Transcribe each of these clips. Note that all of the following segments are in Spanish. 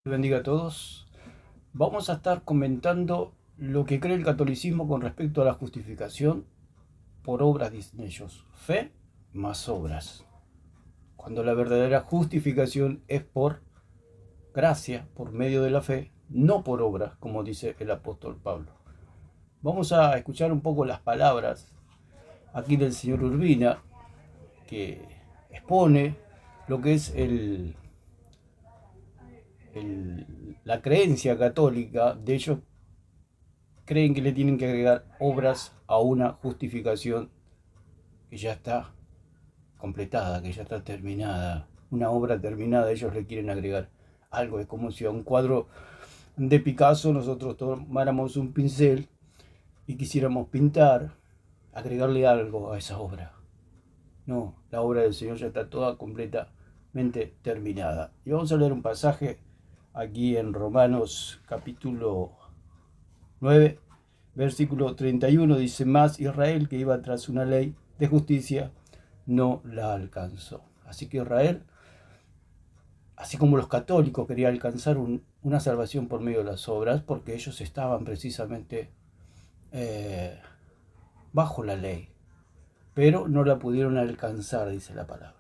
Bendiga a todos. Vamos a estar comentando lo que cree el catolicismo con respecto a la justificación por obras, dicen ellos. Fe más obras. Cuando la verdadera justificación es por gracia, por medio de la fe, no por obras, como dice el apóstol Pablo. Vamos a escuchar un poco las palabras aquí del señor Urbina, que expone lo que es la creencia católica de ellos. Creen que le tienen que agregar obras a una justificación que ya está completada, que ya está terminada. Una obra terminada, ellos le quieren agregar algo. Es como si a un cuadro de Picasso nosotros tomáramos un pincel y quisiéramos pintar, agregarle algo a esa obra. No, la obra del Señor ya está toda completamente terminada. Y vamos a leer un pasaje aquí en Romanos capítulo 9, versículo 31, dice: más Israel, que iba tras una ley de justicia, no la alcanzó. Así que Israel, así como los católicos, quería alcanzar una salvación por medio de las obras, porque ellos estaban precisamente eh, bajo la ley, pero no la pudieron alcanzar, dice la palabra.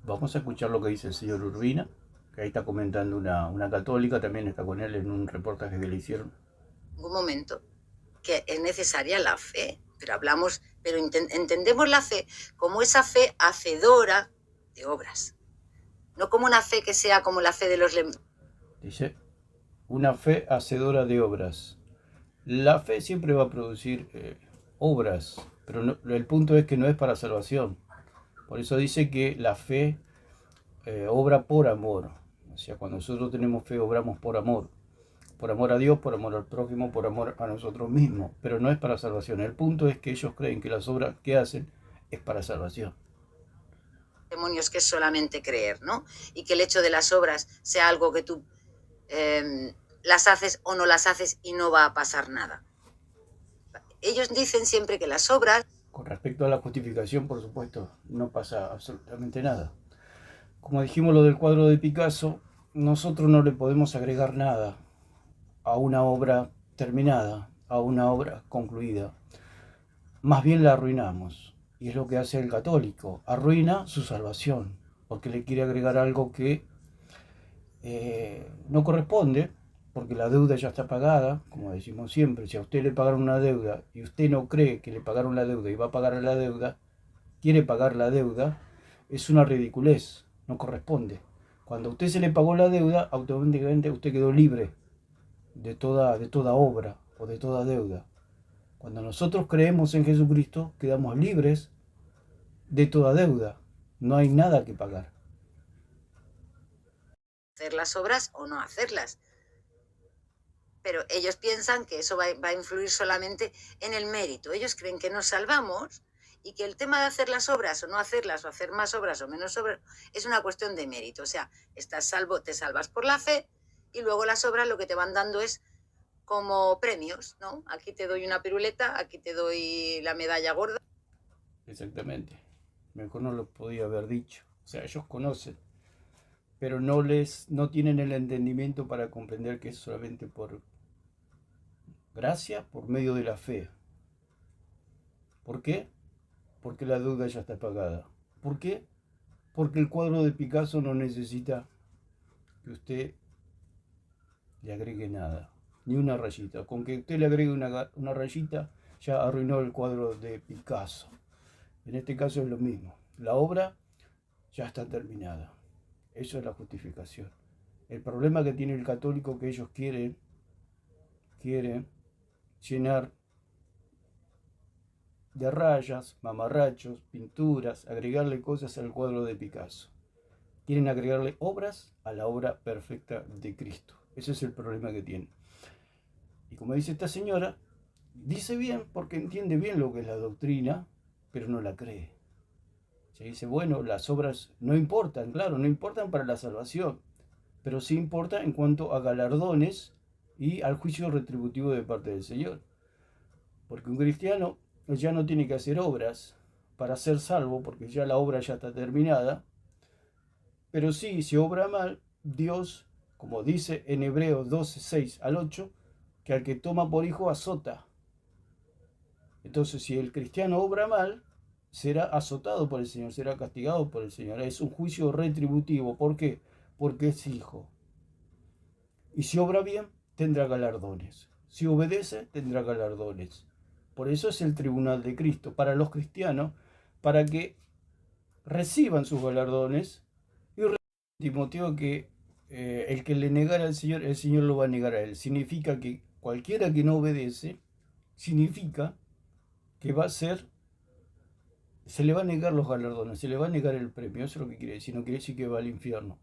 Vamos a escuchar lo que dice el señor Urbina, que ahí está comentando una católica, también está con él en un reportaje que le hicieron. Un momento, que es necesaria la fe, pero entendemos la fe como esa fe hacedora de obras, no como una fe que sea como la fe de los... Dice, una fe hacedora de obras. La fe siempre va a producir obras, pero el punto es que no es para salvación. Por eso dice que la fe obra por amor. O sea, cuando nosotros tenemos fe, obramos por amor. Por amor a Dios, por amor al prójimo, por amor a nosotros mismos. Pero no es para salvación. El punto es que ellos creen que las obras que hacen es para salvación. Demonios, que es solamente creer, ¿no? Y que el hecho de las obras sea algo que tú las haces o no las haces y no va a pasar nada. Ellos dicen siempre que las obras... Con respecto a la justificación, por supuesto, no pasa absolutamente nada. Como dijimos lo del cuadro de Picasso, nosotros no le podemos agregar nada a una obra terminada, a una obra concluida. Más bien la arruinamos. Y es lo que hace el católico. Arruina su salvación, porque le quiere agregar algo que no corresponde, porque la deuda ya está pagada, como decimos siempre. Si a usted le pagaron una deuda y usted no cree que le pagaron la deuda y va a pagar la deuda, quiere pagar la deuda, es una ridiculez, no corresponde. Cuando a usted se le pagó la deuda, automáticamente usted quedó libre de toda obra o de toda deuda. Cuando nosotros creemos en Jesucristo, quedamos libres de toda deuda. No hay nada que pagar. Hacer las obras o no hacerlas. Pero ellos piensan que eso va a influir solamente en el mérito. Ellos creen que nos salvamos y que el tema de hacer las obras o no hacerlas, o hacer más obras o menos obras, es una cuestión de mérito. O sea, estás salvo, te salvas por la fe, y luego las obras lo que te van dando es como premios, ¿no? Aquí te doy una piruleta, aquí te doy la medalla gorda. Exactamente. Mejor no lo podía haber dicho. O sea, ellos conocen, pero no tienen el entendimiento para comprender que es solamente por gracia, por medio de la fe. ¿Por qué? Porque la deuda ya está pagada. ¿Por qué? Porque el cuadro de Picasso no necesita que usted le agregue nada, ni una rayita. Con que usted le agregue una rayita, ya arruinó el cuadro de Picasso. En este caso es lo mismo. La obra ya está terminada. Eso es la justificación. El problema que tiene el católico es que ellos quieren llenar de rayas, mamarrachos, pinturas, agregarle cosas al cuadro de Picasso. Quieren agregarle obras a la obra perfecta de Cristo. Ese es el problema que tienen. Y como dice esta señora, dice bien porque entiende bien lo que es la doctrina, pero no la cree. Se dice, bueno, las obras no importan, claro, no importan para la salvación, pero sí importa en cuanto a galardones y al juicio retributivo de parte del Señor. Porque un cristiano ya no tiene que hacer obras para ser salvo, porque ya la obra ya está terminada, pero sí, si obra mal, Dios, como dice en Hebreos 12, 6 al 8, que al que toma por hijo azota. Entonces, si el cristiano obra mal, será azotado por el Señor, será castigado por el Señor. Es un juicio retributivo. ¿Por qué? Porque es hijo. Y si obra bien, tendrá galardones. Si obedece, tendrá galardones. Por eso es el tribunal de Cristo, para los cristianos, para que reciban sus galardones. Y Timoteo que el que le negara al Señor, el Señor lo va a negar a él. Significa que cualquiera que no obedece, significa que va a ser, se le va a negar los galardones, se le va a negar el premio. Eso es lo que quiere decir, no quiere decir que va al infierno.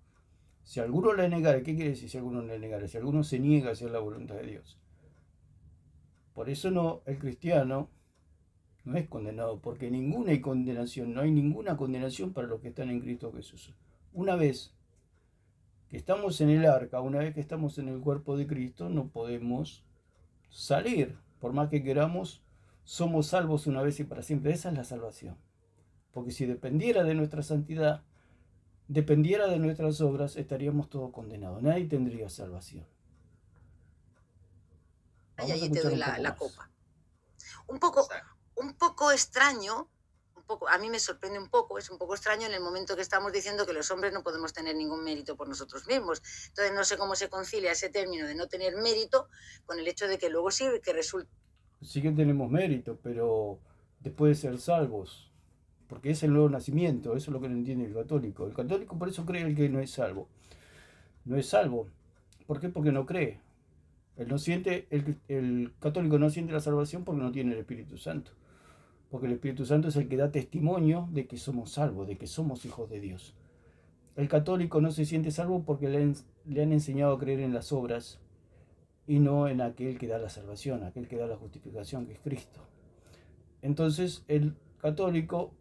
Si alguno le negara, ¿qué quiere decir si alguno le negara? Si alguno se niega a hacer la voluntad de Dios. Por eso no, el cristiano no es condenado, porque ninguna hay condenación, no hay ninguna condenación para los que están en Cristo Jesús. Una vez que estamos en el arca, una vez que estamos en el cuerpo de Cristo, no podemos salir. Por más que queramos, somos salvos una vez y para siempre. Esa es la salvación. Porque si dependiera de nuestra santidad, dependiera de nuestras obras, estaríamos todos condenados. Nadie tendría salvación. Y allí te doy la copa. Un poco extraño, a mí me sorprende un poco, es un poco extraño en el momento que estamos diciendo que los hombres no podemos tener ningún mérito por nosotros mismos. Entonces no sé cómo se concilia ese término de no tener mérito con el hecho de que luego sí que resulta. Sí que tenemos mérito, pero después de ser salvos, porque es el nuevo nacimiento, eso es lo que no entiende el católico. El católico por eso cree el que no es salvo. No es salvo. ¿Por qué? Porque no cree. Él no siente, el católico no siente la salvación porque no tiene el Espíritu Santo. Porque el Espíritu Santo es el que da testimonio de que somos salvos, de que somos hijos de Dios. El católico no se siente salvo porque le han enseñado a creer en las obras y no en aquel que da la salvación, aquel que da la justificación, que es Cristo. Entonces el católico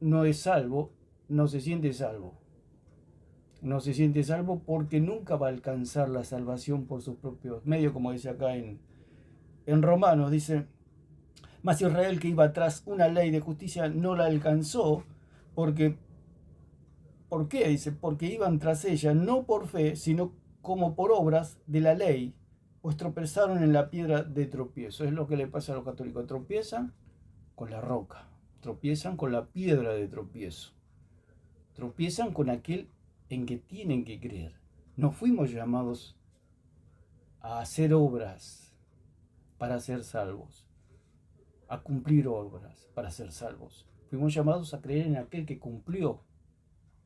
no es salvo, no se siente salvo. No se siente salvo porque nunca va a alcanzar la salvación por sus propios medios, como dice acá en Romanos, dice, mas Israel que iba tras una ley de justicia no la alcanzó, porque, ¿por qué? Dice, porque iban tras ella no por fe, sino como por obras de la ley, pues tropezaron en la piedra de tropiezo. Es lo que le pasa a los católicos, tropiezan con la roca, tropiezan con la piedra de tropiezo, tropiezan con aquel en que tienen que creer. No fuimos llamados a hacer obras para ser salvos, a cumplir obras para ser salvos. Fuimos llamados a creer en aquel que cumplió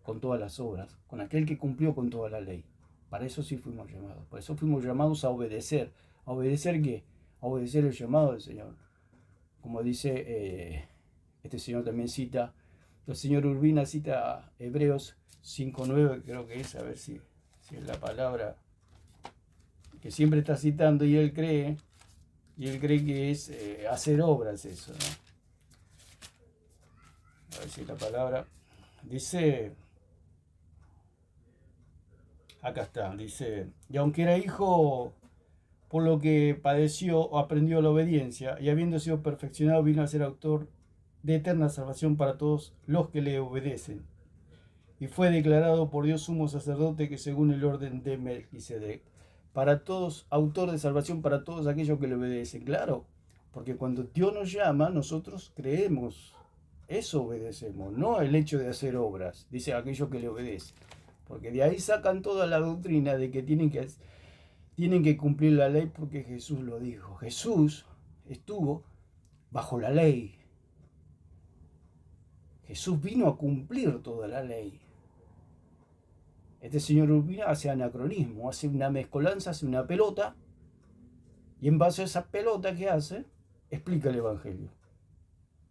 con todas las obras, con aquel que cumplió con toda la ley. Para eso sí fuimos llamados. Por eso fuimos llamados a obedecer. ¿A obedecer qué? A obedecer el llamado del Señor. Como dice, este señor también cita, el señor Urbina cita Hebreos 5.9, creo que es, a ver si es la palabra que siempre está citando, y él cree que es hacer obras eso, ¿no? A ver si la palabra dice, acá está, dice, y aunque era hijo, por lo que padeció, aprendió la obediencia, y habiendo sido perfeccionado, vino a ser autor de eterna salvación para todos los que le obedecen. Y fue declarado por Dios sumo sacerdote que según el orden de Melquisedec, para todos, autor de salvación para todos aquellos que le obedecen. Claro, porque cuando Dios nos llama, nosotros creemos, eso obedecemos, no el hecho de hacer obras, dice aquellos que le obedecen. Porque de ahí sacan toda la doctrina de que tienen que cumplir la ley porque Jesús lo dijo. Jesús estuvo bajo la ley. Jesús vino a cumplir toda la ley. Este señor Urbina hace anacronismo, hace una mezcolanza, hace una pelota, y en base a esa pelota que hace, explica el Evangelio.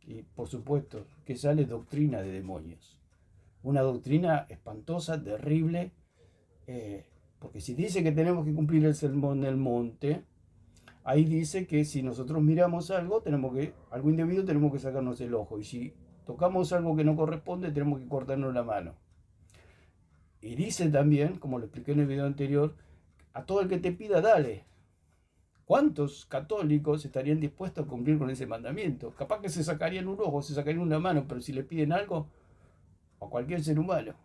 Y por supuesto que sale doctrina de demonios. Una doctrina espantosa, terrible, porque si dice que tenemos que cumplir el sermón del monte, ahí dice que si nosotros miramos algo indebido, tenemos que sacarnos el ojo, y si tocamos algo que no corresponde, tenemos que cortarnos la mano. Y dice también, como lo expliqué en el video anterior, a todo el que te pida, dale. ¿Cuántos católicos estarían dispuestos a cumplir con ese mandamiento? Capaz que se sacarían un ojo, se sacarían una mano, pero si le piden algo a cualquier ser humano,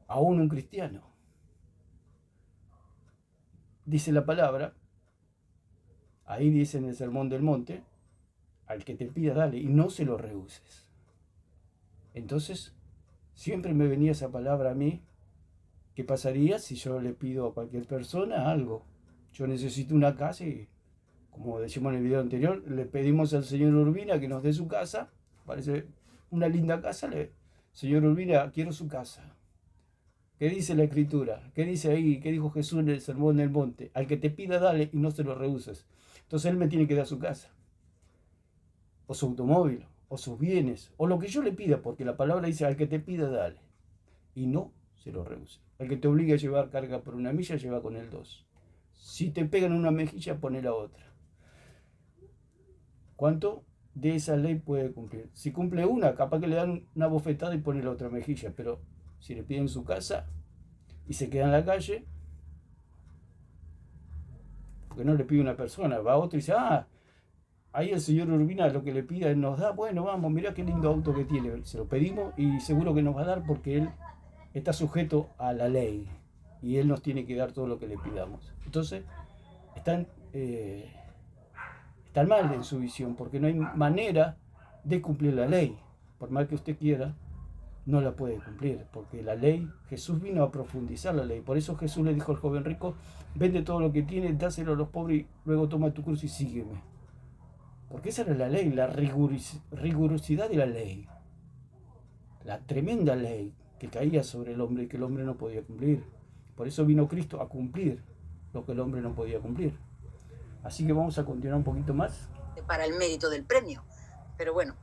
aún un cristiano, dice la palabra, ahí dice en el Sermón del Monte, al que te pida dale y no se lo rehuses. Entonces, siempre me venía esa palabra a mí. ¿Qué pasaría si yo le pido a cualquier persona algo? Yo necesito una casa y, como decimos en el video anterior, le pedimos al señor Urbina que nos dé su casa. Parece una linda casa. Señor Urbina, quiero su casa. ¿Qué dice la Escritura? ¿Qué dice ahí? ¿Qué dijo Jesús en el Sermón del Monte? Al que te pida, dale y no se lo rehuses. Entonces él me tiene que dar su casa, o su automóvil, o sus bienes, o lo que yo le pida, porque la palabra dice, al que te pida, dale. Y no se lo rehúse. El que te obligue a llevar carga por una milla, lleva con él 2. Si te pegan una mejilla, pone la otra. ¿Cuánto de esa ley puede cumplir? Si cumple una, capaz que le dan una bofetada y pone la otra mejilla, pero si le piden su casa y se queda en la calle, porque no le pide una persona, va otro y dice, ahí el señor Urbina lo que le pida, él nos da, bueno, vamos, mirá qué lindo auto que tiene, se lo pedimos y seguro que nos va a dar porque él está sujeto a la ley y él nos tiene que dar todo lo que le pidamos. Entonces, están mal en su visión porque no hay manera de cumplir la ley. Por mal que usted quiera, no la puede cumplir, porque la ley, Jesús vino a profundizar la ley. Por eso Jesús le dijo al joven rico, vende todo lo que tienes, dáselo a los pobres y luego toma tu cruz y sígueme. Porque esa era la ley, la rigurosidad de la ley. La tremenda ley que caía sobre el hombre y que el hombre no podía cumplir. Por eso vino Cristo a cumplir lo que el hombre no podía cumplir. Así que vamos a continuar un poquito más. Para el mérito del premio. Pero bueno,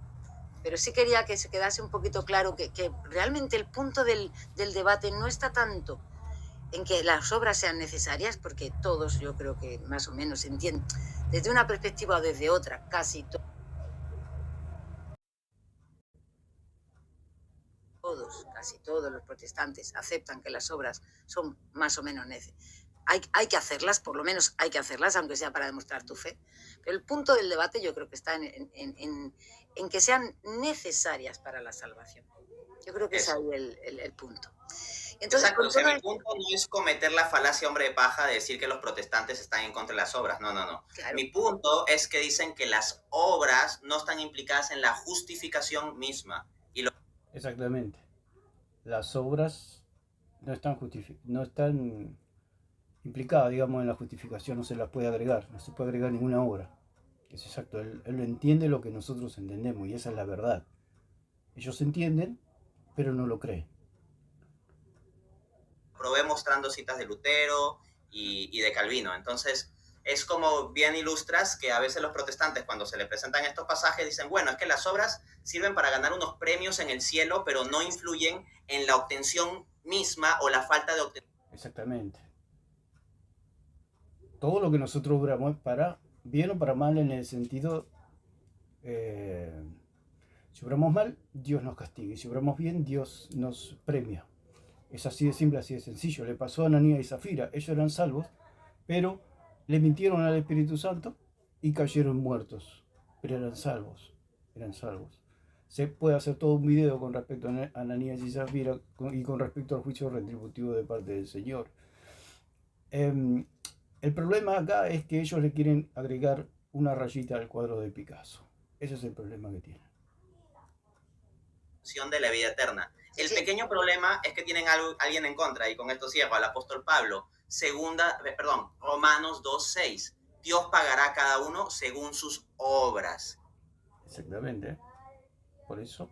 pero sí quería que se quedase un poquito claro que realmente el punto del debate no está tanto en que las obras sean necesarias, porque todos yo creo que más o menos entienden, desde una perspectiva o desde otra, casi todos los protestantes aceptan que las obras son más o menos necesarias. Hay que hacerlas, por lo menos hay que hacerlas, aunque sea para demostrar tu fe. Pero el punto del debate yo creo que está en que sean necesarias para la salvación. Yo creo que es ahí el punto. Entonces, exacto, o sea, mi punto no es cometer la falacia hombre de paja de decir que los protestantes están en contra de las obras. No. Claro. Mi punto es que dicen que las obras no están implicadas en la justificación misma. Exactamente. Las obras no están implicadas, digamos, en la justificación, no se las puede agregar, no se puede agregar ninguna obra. Es exacto, él entiende lo que nosotros entendemos y esa es la verdad. Ellos entienden, pero no lo creen. Probé mostrando citas de Lutero y de Calvino. Entonces, es como bien ilustras que a veces los protestantes, cuando se les presentan estos pasajes, dicen, bueno, es que las obras sirven para ganar unos premios en el cielo, pero no influyen en la obtención misma o la falta de obtención. Exactamente. Todo lo que nosotros obramos es para bien o para mal, en el sentido, si obramos mal, Dios nos castiga, y si obramos bien, Dios nos premia. Es así de simple, así de sencillo. Le pasó a Ananías y Zafira. Ellos eran salvos, pero le mintieron al Espíritu Santo y cayeron muertos. Pero eran salvos. Se puede hacer todo un video con respecto a Ananías y Zafira y con respecto al juicio retributivo de parte del Señor. El problema acá es que ellos le quieren agregar una rayita al cuadro de Picasso. Ese es el problema que tienen. De la vida eterna. El pequeño problema es que tienen alguien en contra, y con esto cierro, al apóstol Pablo, Romanos 2:6. Dios pagará a cada uno según sus obras. Exactamente. Por eso,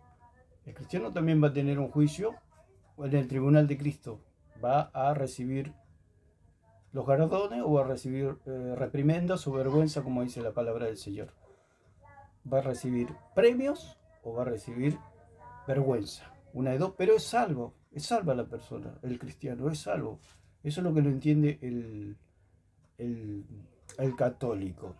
el cristiano también va a tener un juicio en el tribunal de Cristo. Va a recibir los galardones o va a recibir reprimendas o vergüenza, como dice la palabra del Señor. Va a recibir premios o va a recibir vergüenza. Una de dos, pero es salva la persona, el cristiano, es salvo. Eso es lo que lo entiende el católico.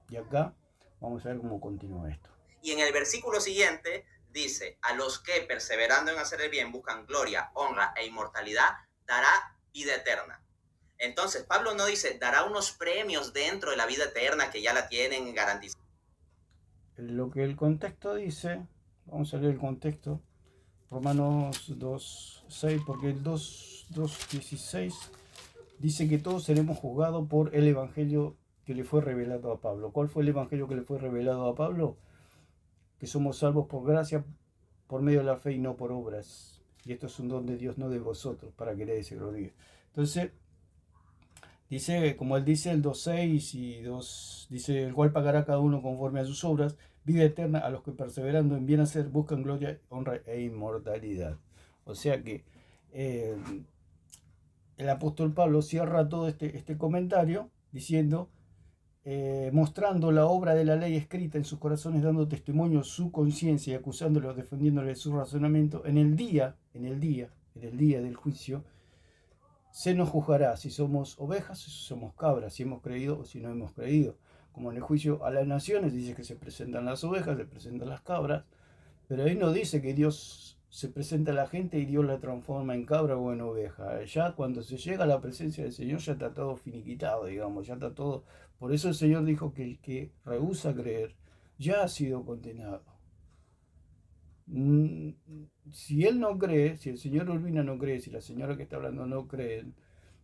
Y acá vamos a ver cómo continúa esto. Y en el versículo siguiente dice, a los que perseverando en hacer el bien buscan gloria, honra e inmortalidad, dará vida eterna. Entonces, Pablo no dice, dará unos premios dentro de la vida eterna que ya la tienen garantizada. Lo que el contexto dice, vamos a leer el contexto, Romanos 2.6, porque el 2.16 dice que todos seremos juzgados por el evangelio que le fue revelado a Pablo. ¿Cuál fue el evangelio que le fue revelado a Pablo? Que somos salvos por gracia, por medio de la fe y no por obras. Y esto es un don de Dios, no de vosotros, para que nadie se gloríe. Entonces, dice, como él dice, el 2.6 y 2, dice, el cual pagará cada uno conforme a sus obras, vida eterna a los que perseverando en bien hacer buscan gloria, honra e inmortalidad. O sea que el apóstol Pablo cierra todo este comentario diciendo, mostrando la obra de la ley escrita en sus corazones, dando testimonio su conciencia y acusándolos, defendiéndoles su razonamiento, en el día del juicio, se nos juzgará si somos ovejas, si somos cabras, si hemos creído o si no hemos creído. Como en el juicio a las naciones dice que se presentan las ovejas, se presentan las cabras, pero ahí no dice que Dios se presenta a la gente y Dios la transforma en cabra o en oveja. Ya cuando se llega a la presencia del Señor ya está todo finiquitado, digamos, ya está todo. Por eso el Señor dijo que el que rehúsa creer ya ha sido condenado. Si él no cree, si el señor Urbina no cree, si la señora que está hablando no cree,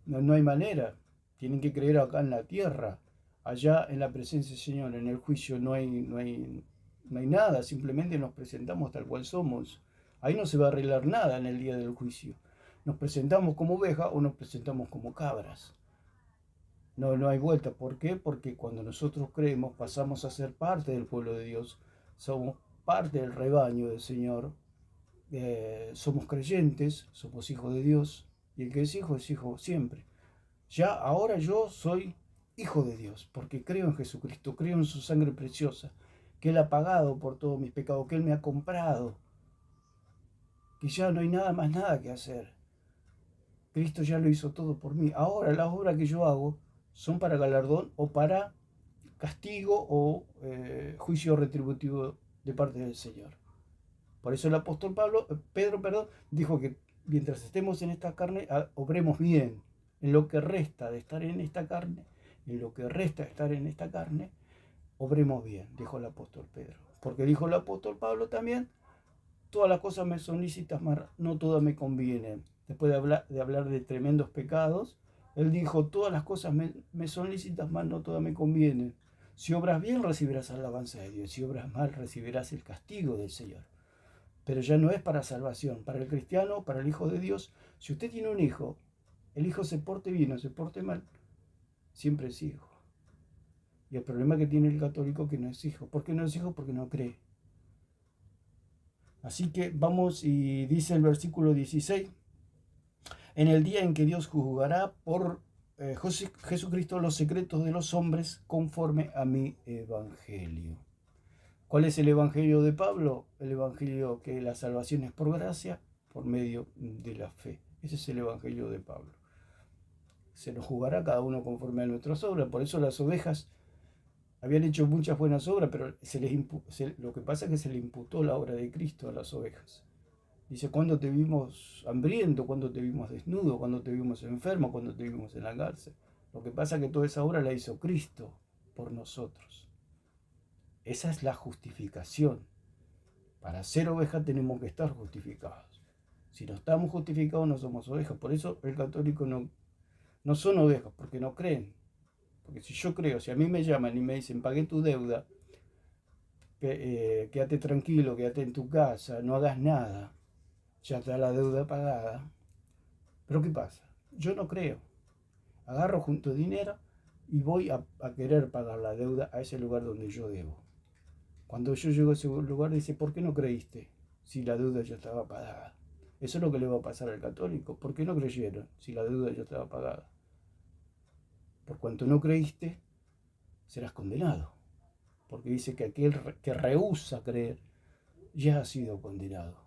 no hay manera. Tienen que creer acá en la tierra. Allá en la presencia del Señor, en el juicio, no hay nada. Simplemente nos presentamos tal cual somos. Ahí no se va a arreglar nada en el día del juicio. Nos presentamos como ovejas o nos presentamos como cabras. No hay vuelta. ¿Por qué? Porque cuando nosotros creemos pasamos a ser parte del pueblo de Dios. Somos parte del rebaño del Señor. Somos creyentes, somos hijos de Dios. Y el que es hijo siempre. Ya ahora yo soy hijo de Dios, porque creo en Jesucristo, creo en su sangre preciosa, que Él ha pagado por todos mis pecados, que Él me ha comprado, que ya no hay nada que hacer. Cristo ya lo hizo todo por mí. Ahora las obras que yo hago son para galardón o para castigo o juicio retributivo de parte del Señor. Por eso el apóstol Pedro, dijo que mientras estemos en esta carne, obremos bien. En lo que resta de estar en esta carne, obremos bien, dijo el apóstol Pedro. Porque dijo el apóstol Pablo también, todas las cosas me son lícitas, mas no todas me convienen. Después de hablar de tremendos pecados, él dijo, todas las cosas me son lícitas, mas no todas me convienen. Si obras bien, recibirás alabanza de Dios. Si obras mal, recibirás el castigo del Señor. Pero ya no es para salvación. Para el cristiano, para el hijo de Dios, si usted tiene un hijo, el hijo se porte bien o se porte mal, siempre es hijo. Y el problema que tiene el católico es que no es hijo. ¿Por qué no es hijo? Porque no cree. Así que vamos, y dice el versículo 16, en el día en que Dios juzgará por Jesucristo los secretos de los hombres conforme a mi evangelio. ¿Cuál es el evangelio de Pablo? El evangelio que la salvación es por gracia, por medio de la fe. Ese es el evangelio de Pablo. Se nos juzgará cada uno conforme a nuestras obras. Por eso las ovejas habían hecho muchas buenas obras, pero lo que pasa es que se le imputó la obra de Cristo a las ovejas. Dice, ¿cuándo te vimos hambriento? ¿Cuándo te vimos desnudo? ¿Cuándo te vimos enfermo? ¿Cuándo te vimos en la cárcel? Lo que pasa es que toda esa obra la hizo Cristo por nosotros. Esa es la justificación. Para ser oveja tenemos que estar justificados. Si no estamos justificados no somos ovejas. Por eso el católico no son ovejas, porque no creen. Porque si yo creo, si a mí me llaman y me dicen, pagué tu deuda, quédate tranquilo, quédate en tu casa, no hagas nada, ya está la deuda pagada. Pero ¿qué pasa? Yo no creo. Agarro junto dinero y voy a querer pagar la deuda a ese lugar donde yo debo. Cuando yo llego a ese lugar dice, ¿por qué no creíste si la deuda ya estaba pagada? Eso es lo que le va a pasar al católico. ¿Por qué no creyeron si la deuda ya estaba pagada? Por cuanto no creíste, serás condenado. Porque dice que aquel que rehúsa creer ya ha sido condenado.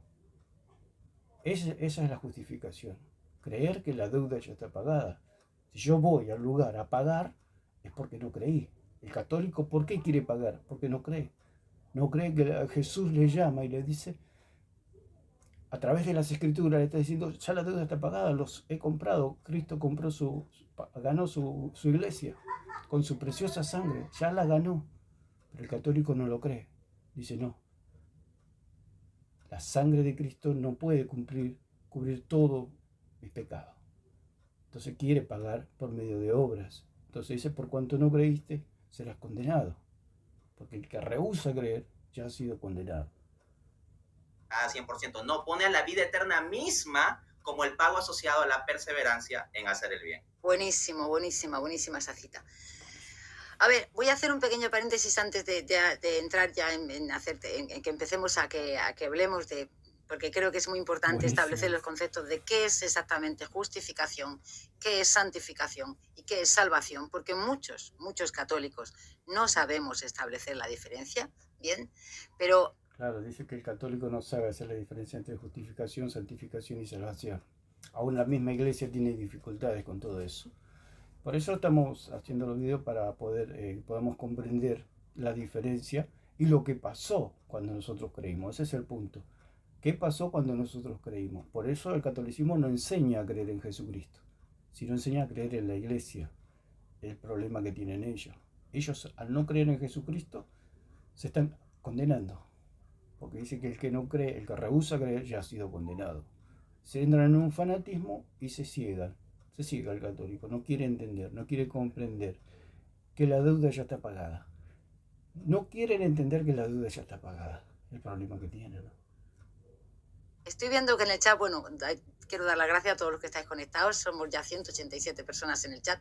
Esa es la justificación. Creer que la deuda ya está pagada. Si yo voy al lugar a pagar, es porque no creí. El católico, ¿por qué quiere pagar? Porque no cree. No cree que Jesús le llama y le dice, a través de las escrituras le está diciendo, ya la deuda está pagada, los he comprado, Cristo compró ganó su iglesia con su preciosa sangre, ya la ganó. Pero el católico no lo cree, dice no, la sangre de Cristo no puede cubrir todo mis pecados. Entonces quiere pagar por medio de obras. Entonces dice, por cuanto no creíste, serás condenado. Porque el que rehúsa creer ya ha sido condenado. 100%. No pone a la vida eterna misma como el pago asociado a la perseverancia en hacer el bien. Buenísimo, buenísima esa cita. A ver, voy a hacer un pequeño paréntesis antes de entrar ya en que empecemos a que hablemos de, porque creo que es muy importante establecer los conceptos de qué es exactamente justificación, qué es santificación y qué es salvación, porque muchos católicos no sabemos establecer la diferencia, ¿bien? Pero... Claro, dice que el católico no sabe hacer la diferencia entre justificación, santificación y salvación. Aún la misma iglesia tiene dificultades con todo eso. Por eso estamos haciendo los videos para podamos comprender la diferencia y lo que pasó cuando nosotros creímos. Ese es el punto. ¿Qué pasó cuando nosotros creímos? Por eso el catolicismo no enseña a creer en Jesucristo, sino enseña a creer en la iglesia. El problema que tienen ellos. Ellos, al no creer en Jesucristo, se están condenando. Porque dice que el que no cree, el que rehúsa creer, ya ha sido condenado. Se entran en un fanatismo y se ciegan. Se ciega el católico, no quiere entender, no quiere comprender que la deuda ya está pagada. No quieren entender que la deuda ya está pagada. El problema que tienen, ¿no? Estoy viendo que en el chat, bueno, quiero dar las gracias a todos los que estáis conectados. Somos ya 187 personas en el chat.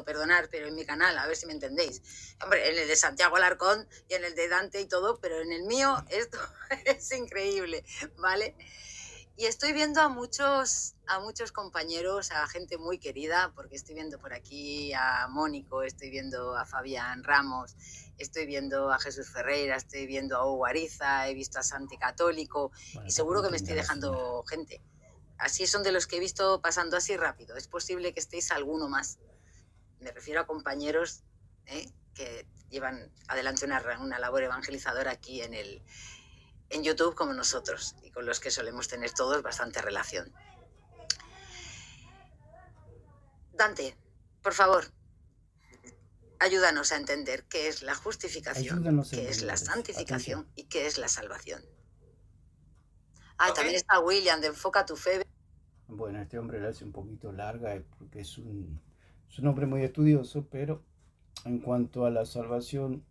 Perdonar, pero en mi canal, a ver si me entendéis. Hombre, en el de Santiago Alarcón y en el de Dante y todo, pero en el mío esto es increíble, ¿vale? Y estoy viendo a muchos compañeros, a gente muy querida, porque estoy viendo por aquí a Mónico, estoy viendo a Fabián Ramos, estoy viendo a Jesús Ferreira, estoy viendo a Hugo Ariza, he visto a Santi Católico, y seguro que me estoy dejando gente. Así son de los que he visto pasando así rápido. Es posible que estéis alguno más. Me refiero a compañeros que llevan adelante una labor evangelizadora aquí en YouTube como nosotros, y con los que solemos tener todos bastante relación. Dante, por favor, ayúdanos a entender qué es la justificación, qué es la santificación y qué es la salvación. También está William de Enfoca tu Fe. Bueno, este hombre la hace un poquito larga porque es un hombre muy estudioso, pero en cuanto a la salvación,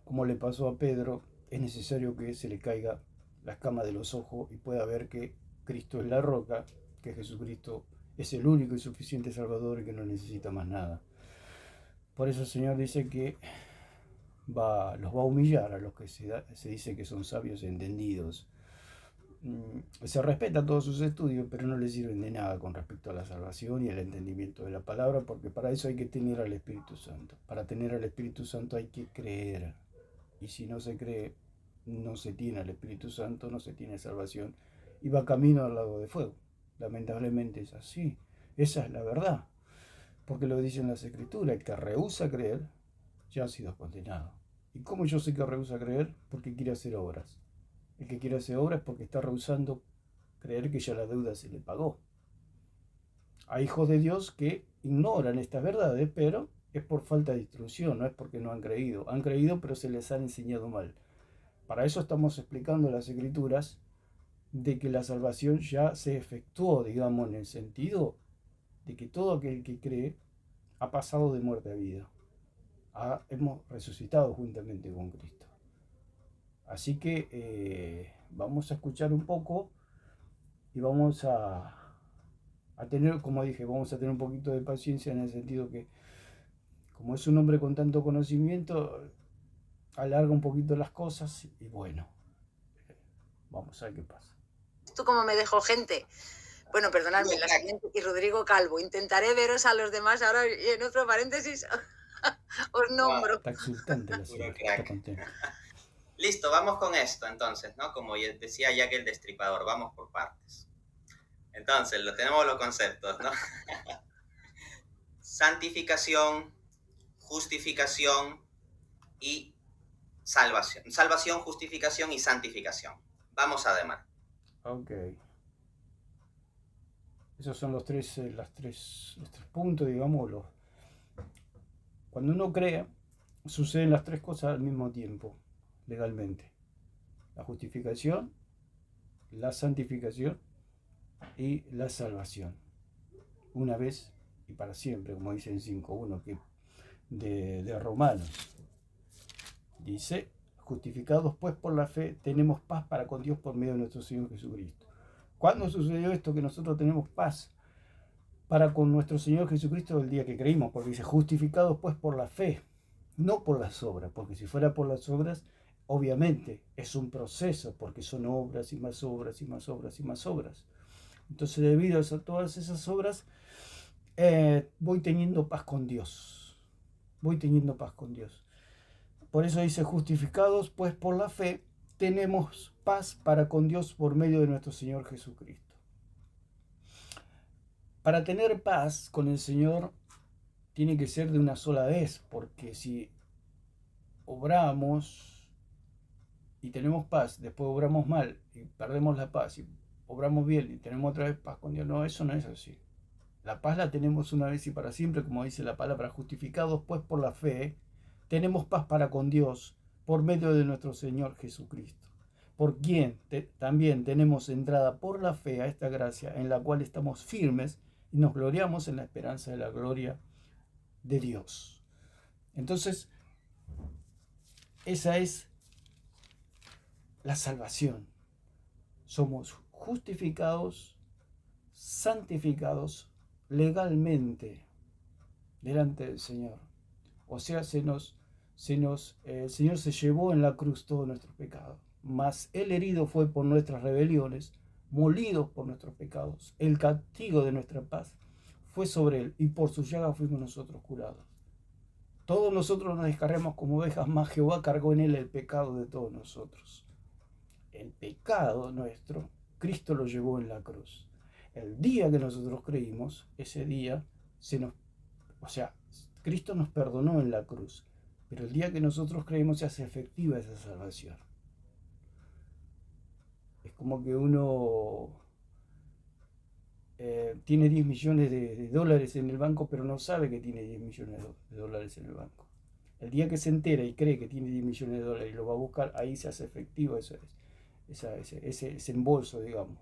como le pasó a Pedro, es necesario que se le caiga la escama de los ojos y pueda ver que Cristo es la roca, que Jesucristo es el único y suficiente Salvador y que no necesita más nada. Por eso el Señor dice que los va a humillar a los que se dice que son sabios y entendidos. Se respeta todos sus estudios, pero no le sirven de nada con respecto a la salvación y el entendimiento de la palabra, porque para eso hay que tener al Espíritu Santo. Para tener al Espíritu Santo hay que creer. Y si no se cree, no se tiene al Espíritu Santo, no se tiene salvación y va camino al lago de fuego. Lamentablemente es así. Esa es la verdad. Porque lo dicen las Escrituras, el que rehúsa creer ya ha sido condenado. ¿Y cómo yo sé que rehúsa creer? Porque quiere hacer obras. El que quiere hacer obras es porque está rehusando creer que ya la deuda se le pagó. Hay hijos de Dios que ignoran estas verdades, pero es por falta de instrucción, no es porque no han creído. Han creído, pero se les han enseñado mal. Para eso estamos explicando las Escrituras de que la salvación ya se efectuó, digamos, en el sentido de que todo aquel que cree ha pasado de muerte a vida. Hemos resucitado juntamente con Cristo. Así que vamos a escuchar un poco y vamos a tener, como dije, vamos a tener un poquito de paciencia en el sentido que, como es un hombre con tanto conocimiento, alarga un poquito las cosas y bueno, vamos a ver qué pasa. ¿Tú cómo me dejo gente? Bueno, perdonadme, la siguiente, y Rodrigo Calvo. Intentaré veros a los demás ahora y en otro paréntesis os nombro. Está exultante la señora, está contenta. Listo, vamos con esto entonces, ¿no? Como decía Jack el Destripador, vamos por partes. Entonces, tenemos los conceptos, ¿no? Santificación, justificación y salvación. Salvación, justificación y santificación. Vamos a demás. Ok. Esos son los tres puntos, digamos. Cuando uno cree, suceden las tres cosas al mismo tiempo, legalmente. La justificación, la santificación y la salvación. Una vez y para siempre, como dice en 5.1 de Romanos. Dice, justificados pues por la fe, tenemos paz para con Dios por medio de nuestro Señor Jesucristo. ¿Cuándo sucedió esto que nosotros tenemos paz para con nuestro Señor Jesucristo? El día que creímos, porque dice, justificados pues por la fe, no por las obras, porque si fuera por las obras, obviamente es un proceso, porque son obras y más obras y más obras y más obras. Entonces, debido a todas esas obras, voy teniendo paz con Dios. Voy teniendo paz con Dios. Por eso dice, justificados pues por la fe, tenemos paz para con Dios por medio de nuestro Señor Jesucristo. Para tener paz con el Señor tiene que ser de una sola vez, porque si obramos y tenemos paz, después obramos mal y perdemos la paz, y obramos bien y tenemos otra vez paz con Dios, no, eso no es así. La paz la tenemos una vez y para siempre, como dice la palabra, justificados pues por la fe, tenemos paz para con Dios por medio de nuestro Señor Jesucristo, por quien también tenemos entrada por la fe a esta gracia en la cual estamos firmes y nos gloriamos en la esperanza de la gloria de Dios. Entonces, esa es la salvación. Somos justificados, santificados legalmente delante del Señor. O sea, el Señor se llevó en la cruz todos nuestros pecados, mas el herido fue por nuestras rebeliones, molido por nuestros pecados. El castigo de nuestra paz fue sobre él, y por su llaga fuimos nosotros curados. Todos nosotros nos descarriamos como ovejas, mas Jehová cargó en él el pecado de todos nosotros. El pecado nuestro, Cristo lo llevó en la cruz. El día que nosotros creímos, ese día Cristo nos perdonó en la cruz, pero el día que nosotros creemos se hace efectiva esa salvación. Es como que uno tiene 10 millones de dólares en el banco, pero no sabe que tiene 10 millones de dólares en el banco. El día que se entera y cree que tiene 10 millones de dólares y lo va a buscar, ahí se hace efectivo ese embolso, digamos.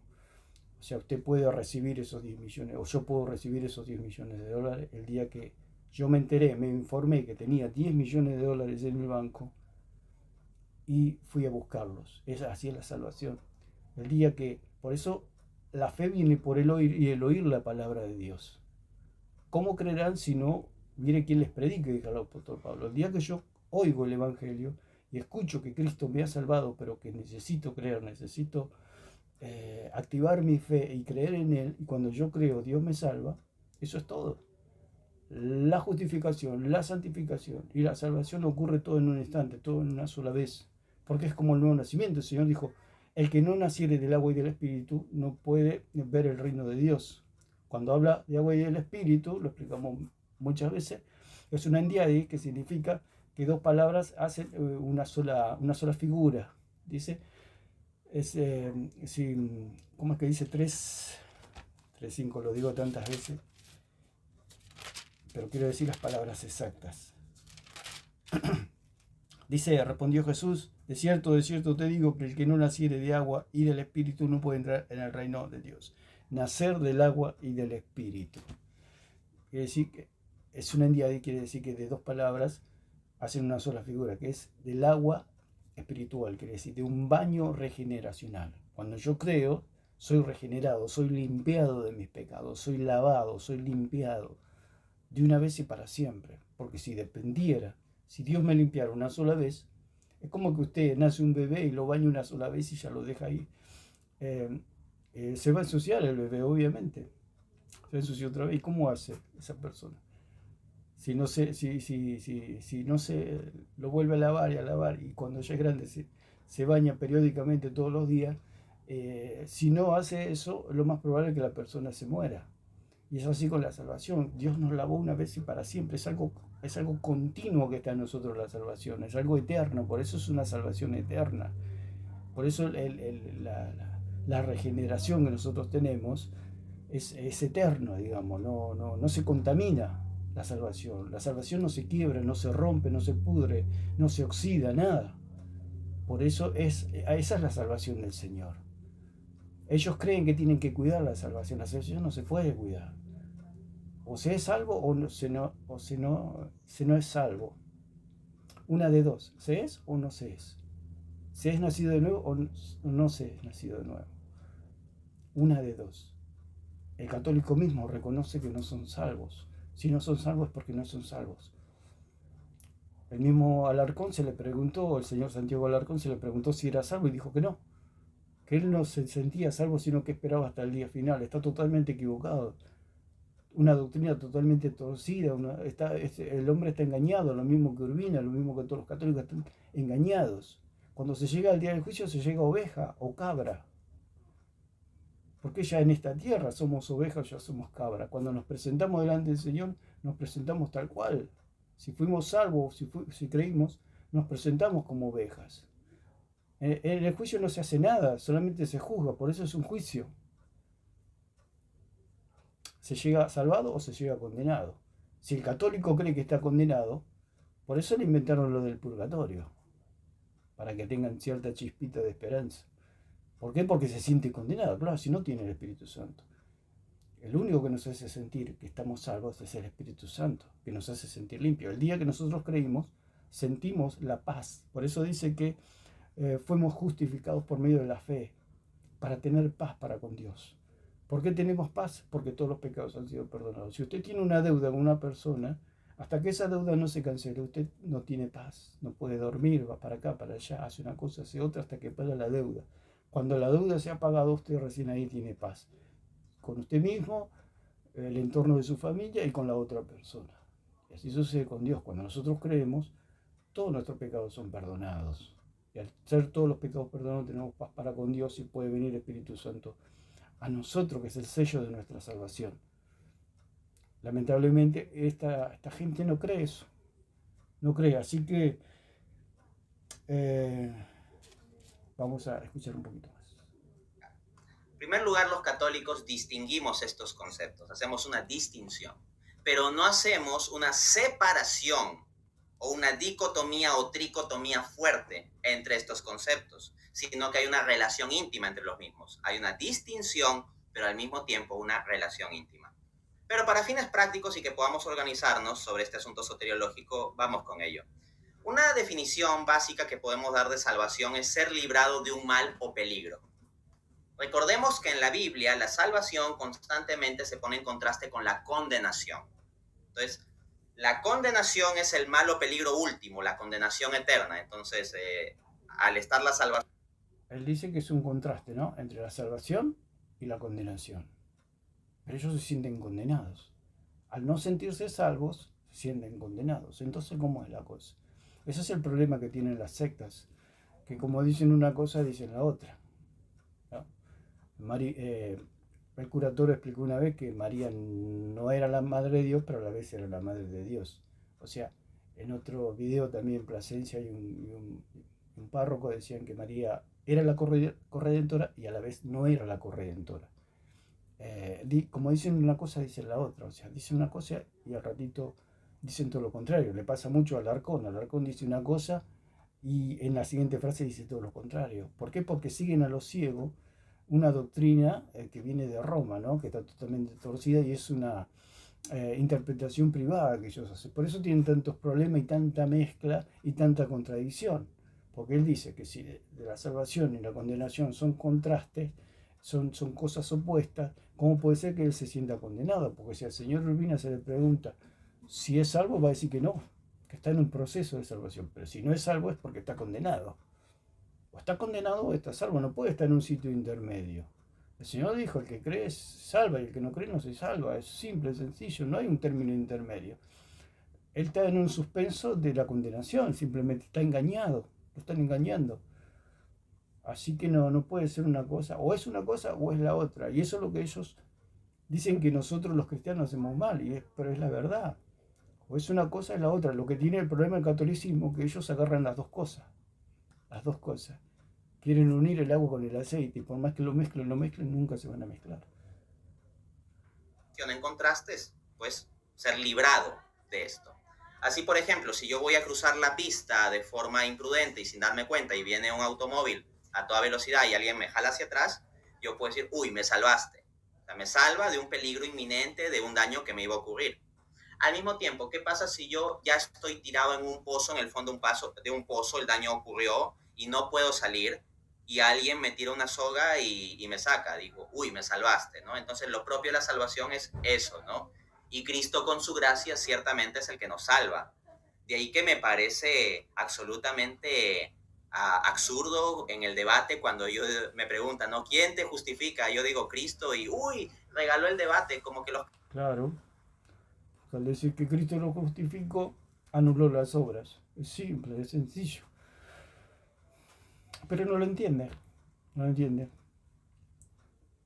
O sea, usted puede recibir esos 10 millones, o yo puedo recibir esos 10 millones de dólares el día que yo me enteré, me informé que tenía 10 millones de dólares en el banco y fui a buscarlos. Así es la salvación. El día que, por eso la fe viene por el oír y el oír la palabra de Dios. ¿Cómo creerán si no viene quien les predique? Dijo el apóstol Pablo. El día que yo oigo el Evangelio y escucho que Cristo me ha salvado, pero que necesito creer, necesito activar mi fe y creer en Él, y cuando yo creo Dios me salva, eso es todo. La justificación, la santificación y la salvación ocurre todo en un instante, todo en una sola vez, porque es como el nuevo nacimiento. El Señor dijo, el que no naciere del agua y del Espíritu no puede ver el reino de Dios. Cuando habla de agua y del Espíritu, lo explicamos muchas veces, es una endiadi, que significa que dos palabras hacen una sola figura. Dice, ¿cómo es que dice? 3:5, lo digo tantas veces, pero quiero decir las palabras exactas. Dice, respondió Jesús, de cierto te digo que el que no naciere de agua y del Espíritu no puede entrar en el reino de Dios. Nacer del agua y del Espíritu. Quiere decir que es una endiadi, quiere decir que de dos palabras hacen una sola figura, que es del agua espiritual, quiere decir de un baño regeneracional. Cuando yo creo, soy regenerado, soy limpiado de mis pecados, soy lavado, soy limpiado de una vez y para siempre. Porque si dependiera, si Dios me limpiara una sola vez, es como que usted nace un bebé y lo baña una sola vez y ya lo deja ahí. Se va a ensuciar el bebé, obviamente. Se ensucia otra vez. ¿Y cómo hace esa persona? Si no se lo vuelve a lavar, y cuando ya es grande se baña periódicamente todos los días, si no hace eso, lo más probable es que la persona se muera. Y es así con la salvación. Dios nos lavó una vez y para siempre. Es algo continuo que está en nosotros la salvación. Es algo eterno. Por eso es una salvación eterna. Por eso la regeneración que nosotros tenemos es eterno, digamos, no se contamina la salvación. La salvación no se quiebra, no se rompe, no se pudre, no se oxida, nada. Por eso esa es la salvación del Señor. Ellos creen que tienen que cuidar la salvación no se puede cuidar. O se es salvo o se no es salvo. Una de dos, se es o no se es. Se es nacido de nuevo o no se es nacido de nuevo. Una de dos. El católico mismo reconoce que no son salvos. Si no son salvos es porque no son salvos. El mismo Alarcón se le preguntó, el señor Santiago Alarcón se le preguntó si era salvo y dijo que no. Que él no se sentía salvo sino que esperaba hasta el día final. Está totalmente equivocado. Una doctrina totalmente torcida. El hombre está engañado, lo mismo que Urbina, lo mismo que todos los católicos están engañados. Cuando se llega al día del juicio se llega oveja o cabra. Porque ya en esta tierra somos ovejas, ya somos cabras. Cuando nos presentamos delante del Señor, nos presentamos tal cual. Si fuimos salvos, si creímos, nos presentamos como ovejas. En el juicio no se hace nada, solamente se juzga, por eso es un juicio. ¿Se llega salvado o se llega condenado? Si el católico cree que está condenado, por eso le inventaron lo del purgatorio, para que tengan cierta chispita de esperanza. ¿Por qué? Porque se siente condenado, claro, si no tiene el Espíritu Santo. El único que nos hace sentir que estamos salvos es el Espíritu Santo, que nos hace sentir limpios. El día que nosotros creímos, sentimos la paz. Por eso dice que fuimos justificados por medio de la fe, para tener paz para con Dios. ¿Por qué tenemos paz? Porque todos los pecados han sido perdonados. Si usted tiene una deuda con una persona, hasta que esa deuda no se cancele, usted no tiene paz, no puede dormir, va para acá, para allá, hace una cosa, hace otra, hasta que paga la deuda. Cuando la deuda se ha pagado, usted recién ahí tiene paz. Con usted mismo, el entorno de su familia y con la otra persona. Y así sucede con Dios. Cuando nosotros creemos, todos nuestros pecados son perdonados. Y al ser todos los pecados perdonados, tenemos paz para con Dios y puede venir el Espíritu Santo a nosotros, que es el sello de nuestra salvación. Lamentablemente, esta gente no cree eso. No cree. Así que vamos a escuchar un poquito más. En primer lugar, los católicos distinguimos estos conceptos, hacemos una distinción, pero no hacemos una separación o una dicotomía o tricotomía fuerte entre estos conceptos, sino que hay una relación íntima entre los mismos. Hay una distinción, pero al mismo tiempo una relación íntima. Pero para fines prácticos y que podamos organizarnos sobre este asunto soteriológico, vamos con ello. Una definición básica que podemos dar de salvación es ser librado de un mal o peligro. Recordemos que en la Biblia la salvación constantemente se pone en contraste con la condenación. Entonces, la condenación es el mal o peligro último, la condenación eterna. Entonces, al estar la salvación... Él dice que es un contraste, ¿no?, entre la salvación y la condenación. Pero ellos se sienten condenados. Al no sentirse salvos, se sienten condenados. Entonces, ¿cómo es la cosa? Ese es el problema que tienen las sectas, que como dicen una cosa, dicen la otra, ¿no? El cura Toro explicó una vez que María no era la madre de Dios, pero a la vez era la madre de Dios. O sea, en otro video también en Plasencia hay un párroco decían que María era la corredentora y a la vez no era la corredentora. Como dicen una cosa, dicen la otra. O sea, dicen una cosa y al ratito dicen todo lo contrario. Le pasa mucho al Alarcón. Alarcón dice una cosa y en la siguiente frase dice todo lo contrario. ¿Por qué? Porque siguen a los ciegos una doctrina que viene de Roma, ¿no?, que está totalmente torcida y es una interpretación privada que ellos hacen. Por eso tienen tantos problemas y tanta mezcla y tanta contradicción. Porque él dice que si de la salvación y la condenación son contrastes, son cosas opuestas, ¿cómo puede ser que él se sienta condenado? Porque si al señor Urbina se le pregunta si es salvo, va a decir que no, que está en un proceso de salvación. Pero si no es salvo es porque está condenado. O está condenado o está salvo, no puede estar en un sitio intermedio. El Señor dijo, el que cree se salva y el que no cree no se salva. Es simple, sencillo, no hay un término intermedio. Él está en un suspenso de la condenación, simplemente está engañado, lo están engañando. Así que no puede ser una cosa, o es una cosa o es la otra. Y eso es lo que ellos dicen que nosotros los cristianos hacemos mal, pero es la verdad. O es una cosa o es la otra. Lo que tiene el problema del catolicismo es que ellos agarran las dos cosas. Las dos cosas. Quieren unir el agua con el aceite y por más que lo mezclen, nunca se van a mezclar. en contrastes, pues ser librado de esto. Así, por ejemplo, si yo voy a cruzar la pista de forma imprudente y sin darme cuenta y viene un automóvil a toda velocidad y alguien me jala hacia atrás, yo puedo decir, uy, me salvaste. O sea, me salva de un peligro inminente, de un daño que me iba a ocurrir. Al mismo tiempo, ¿qué pasa si yo ya estoy tirado en un pozo, en el fondo de un pozo, el daño ocurrió y no puedo salir y alguien me tira una soga y me saca? Digo, uy, me salvaste, ¿no? Entonces, lo propio de la salvación es eso, ¿no? Y Cristo con su gracia ciertamente es el que nos salva. De ahí que me parece absolutamente absurdo en el debate cuando me preguntan, ¿no? ¿Quién te justifica? Yo digo Cristo y, uy, regaló el debate, como que los... Claro, al decir que Cristo lo justificó, anuló las obras. Es simple, es sencillo. Pero no lo entiende, no lo entiende.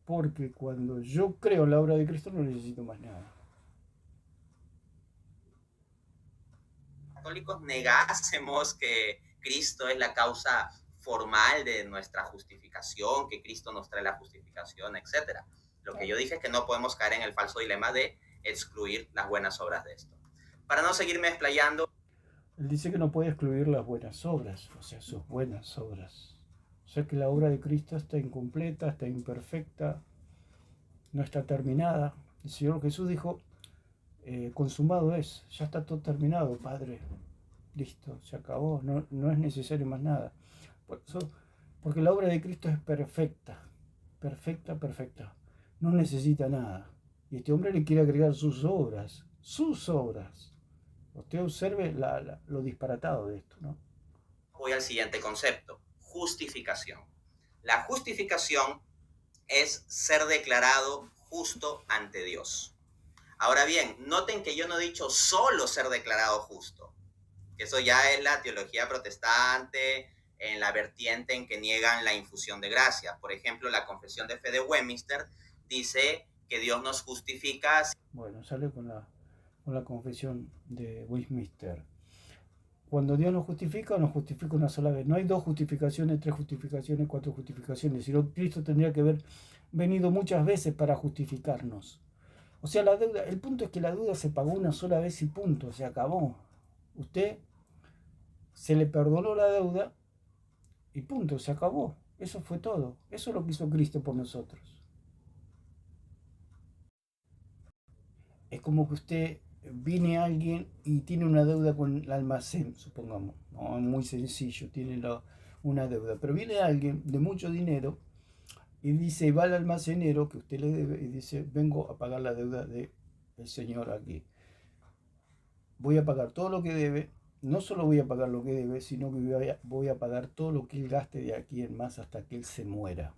Porque cuando yo creo en la obra de Cristo no necesito más nada. católicos negásemos que Cristo es la causa formal de nuestra justificación, que Cristo nos trae la justificación, etc. Lo que yo dije es que no podemos caer en el falso dilema de excluir las buenas obras de esto. Para no seguirme explayando. Él dice que no puede excluir las buenas obras, o sea, sus buenas obras. O sea que la obra de Cristo está incompleta, está imperfecta, no está terminada. El Señor Jesús dijo, consumado es, ya está todo terminado, Padre. Listo, se acabó, no es necesario más nada. Por eso, porque la obra de Cristo es perfecta, perfecta, perfecta. No necesita nada. Y este hombre le quiere agregar sus obras, sus obras. Usted observe lo disparatado de esto, ¿no? Voy al siguiente concepto, justificación. La justificación es ser declarado justo ante Dios. Ahora bien, noten que yo no he dicho solo ser declarado justo. Eso ya es la teología protestante, en la vertiente en que niegan la infusión de gracia. Por ejemplo, la Confesión de Fe de Westminster dice que Dios nos justifica. Bueno, sale con la Confesión de Westminster. Cuando Dios nos justifica una sola vez. No hay 2 justificaciones, 3 justificaciones, 4 justificaciones. Sino Cristo tendría que haber venido muchas veces para justificarnos. O sea, la deuda, el punto es que la deuda se pagó una sola vez y punto, se acabó. Usted se le perdonó la deuda y punto, se acabó. Eso fue todo. Eso es lo que hizo Cristo por nosotros. Es como que usted viene a alguien y tiene una deuda con el almacén, supongamos. No, es muy sencillo, tiene una deuda. Pero viene alguien de mucho dinero y dice, va al almacenero que usted le debe y dice, vengo a pagar la deuda del señor aquí. Voy a pagar todo lo que debe. No solo voy a pagar lo que debe, sino que voy a pagar todo lo que él gaste de aquí en más hasta que él se muera.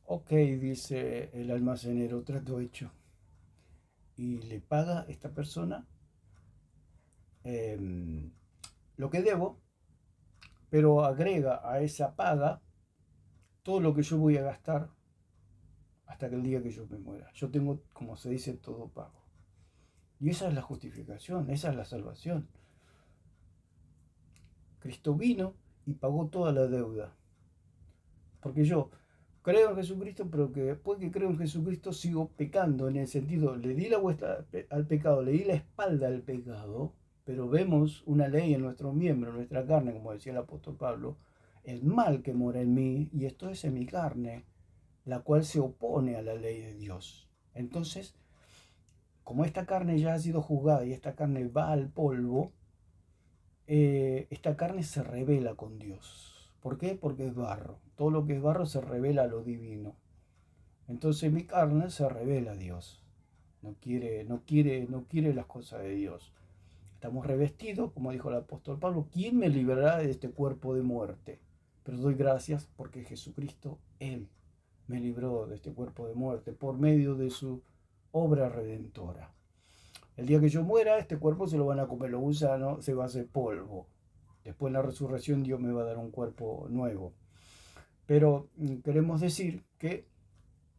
Ok, dice el almacenero, trato hecho. Y le paga a esta persona lo que debo, pero agrega a esa paga todo lo que yo voy a gastar hasta que el día que yo me muera. Yo tengo, como se dice, todo pago. Y esa es la justificación, esa es la salvación. Cristo vino y pagó toda la deuda. Porque yo creo en Jesucristo, pero que después que creo en Jesucristo sigo pecando, en el sentido, le di la vuelta al pecado, le di la espalda al pecado, pero vemos una ley en nuestros miembros, en nuestra carne, como decía el apóstol Pablo, el mal que mora en mí, y esto es en mi carne, la cual se opone a la ley de Dios. Entonces, como esta carne ya ha sido juzgada y esta carne va al polvo, esta carne se revela con Dios. ¿Por qué? Porque es barro. Todo lo que es barro se revela a lo divino. Entonces mi carne se revela a Dios. No quiere las cosas de Dios. Estamos revestidos, como dijo el apóstol Pablo, ¿quién me librará de este cuerpo de muerte? Pero doy gracias porque Jesucristo, Él, me libró de este cuerpo de muerte por medio de su obra redentora. El día que yo muera, este cuerpo se lo van a comer los gusanos, se va a hacer polvo. Después en la resurrección Dios me va a dar un cuerpo nuevo. Pero queremos decir que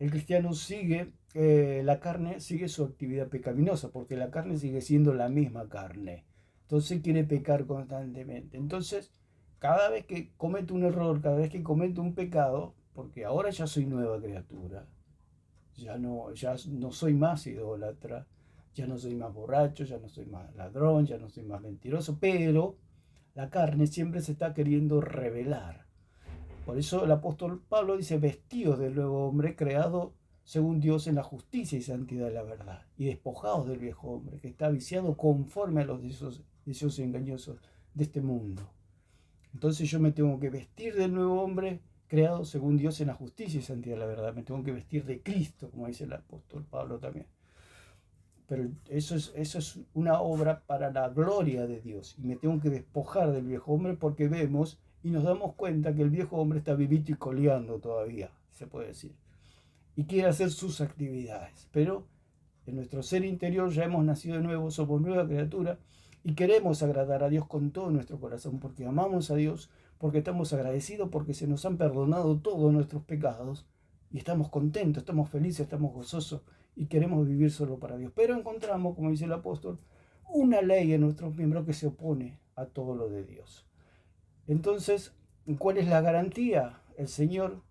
el cristiano sigue, la carne sigue su actividad pecaminosa, porque la carne sigue siendo la misma carne. Entonces quiere pecar constantemente. Entonces, cada vez que comete un error, cada vez que comete un pecado, porque ahora ya soy nueva criatura, ya no soy más idólatra, ya no soy más borracho, ya no soy más ladrón, ya no soy más mentiroso, pero la carne siempre se está queriendo revelar. Por eso el apóstol Pablo dice, vestidos del nuevo hombre creado según Dios en la justicia y santidad de la verdad, y despojados del viejo hombre que está viciado conforme a los deseos engañosos de este mundo. Entonces yo me tengo que vestir del nuevo hombre creado según Dios en la justicia y santidad de la verdad. Me tengo que vestir de Cristo, como dice el apóstol Pablo también. Pero eso es una obra para la gloria de Dios. Y me tengo que despojar del viejo hombre porque vemos y nos damos cuenta que el viejo hombre está vivito y coleando todavía, se puede decir. Y quiere hacer sus actividades. Pero en nuestro ser interior ya hemos nacido de nuevo, somos nueva criatura y queremos agradar a Dios con todo nuestro corazón porque amamos a Dios, porque estamos agradecidos, porque se nos han perdonado todos nuestros pecados y estamos contentos, estamos felices, estamos gozosos y queremos vivir solo para Dios. Pero encontramos, como dice el apóstol, una ley en nuestros miembros que se opone a todo lo de Dios. Entonces, ¿cuál es la garantía? El Señor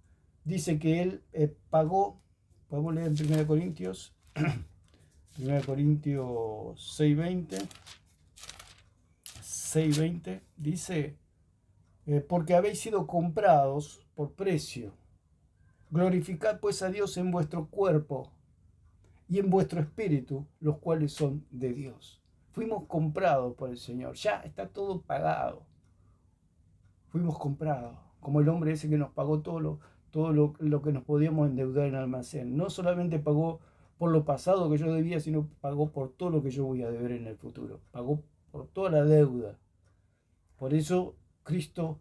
dice que Él pagó, podemos leer en 1 Corintios 6:20, dice, porque habéis sido comprados por precio. Glorificad pues a Dios en vuestro cuerpo y en vuestro espíritu, los cuales son de Dios. Fuimos comprados por el Señor, ya está todo pagado. Fuimos comprados, como el hombre ese que nos pagó todo lo que nos podíamos endeudar en el almacén. No solamente pagó por lo pasado que yo debía, sino pagó por todo lo que yo voy a deber en el futuro. Pagó por toda la deuda. Por eso Cristo,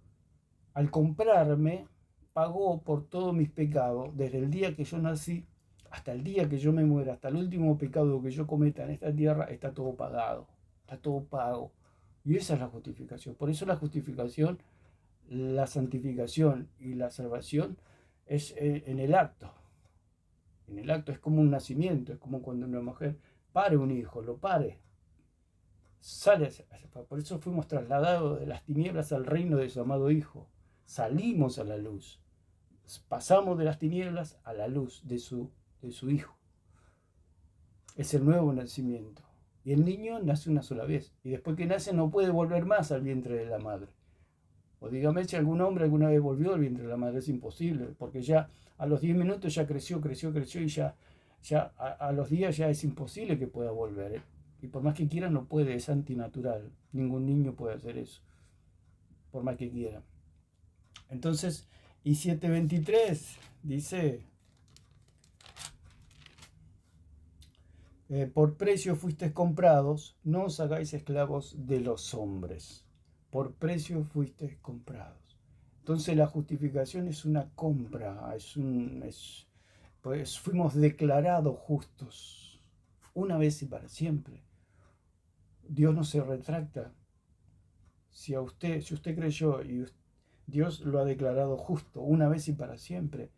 al comprarme, pagó por todos mis pecados, desde el día que yo nací hasta el día que yo me muera, hasta el último pecado que yo cometa en esta tierra, está todo pagado, está todo pago. Y esa es la justificación. Por eso la justificación, la santificación y la salvación es en el acto. En el acto es como un nacimiento, es como cuando una mujer pare un hijo, lo pare. Por eso fuimos trasladados de las tinieblas al reino de su amado Hijo. Salimos a la luz. Pasamos de las tinieblas a la luz de su Hijo. Es el nuevo nacimiento. Y el niño nace una sola vez. Y después que nace no puede volver más al vientre de la madre. O dígame si algún hombre alguna vez volvió al vientre de la madre. Es imposible. Porque ya a los 10 minutos ya creció y ya a los días ya es imposible que pueda volver. Y por más que quiera no puede, es antinatural. Ningún niño puede hacer eso. Por más que quiera. Entonces, y 7:23 dice, por precio fuisteis comprados, no os hagáis esclavos de los hombres. Por precio fuisteis comprados. Entonces la justificación es una compra, pues fuimos declarados justos, una vez y para siempre. Dios no se retracta. Si usted creyó y Dios lo ha declarado justo, una vez y para siempre.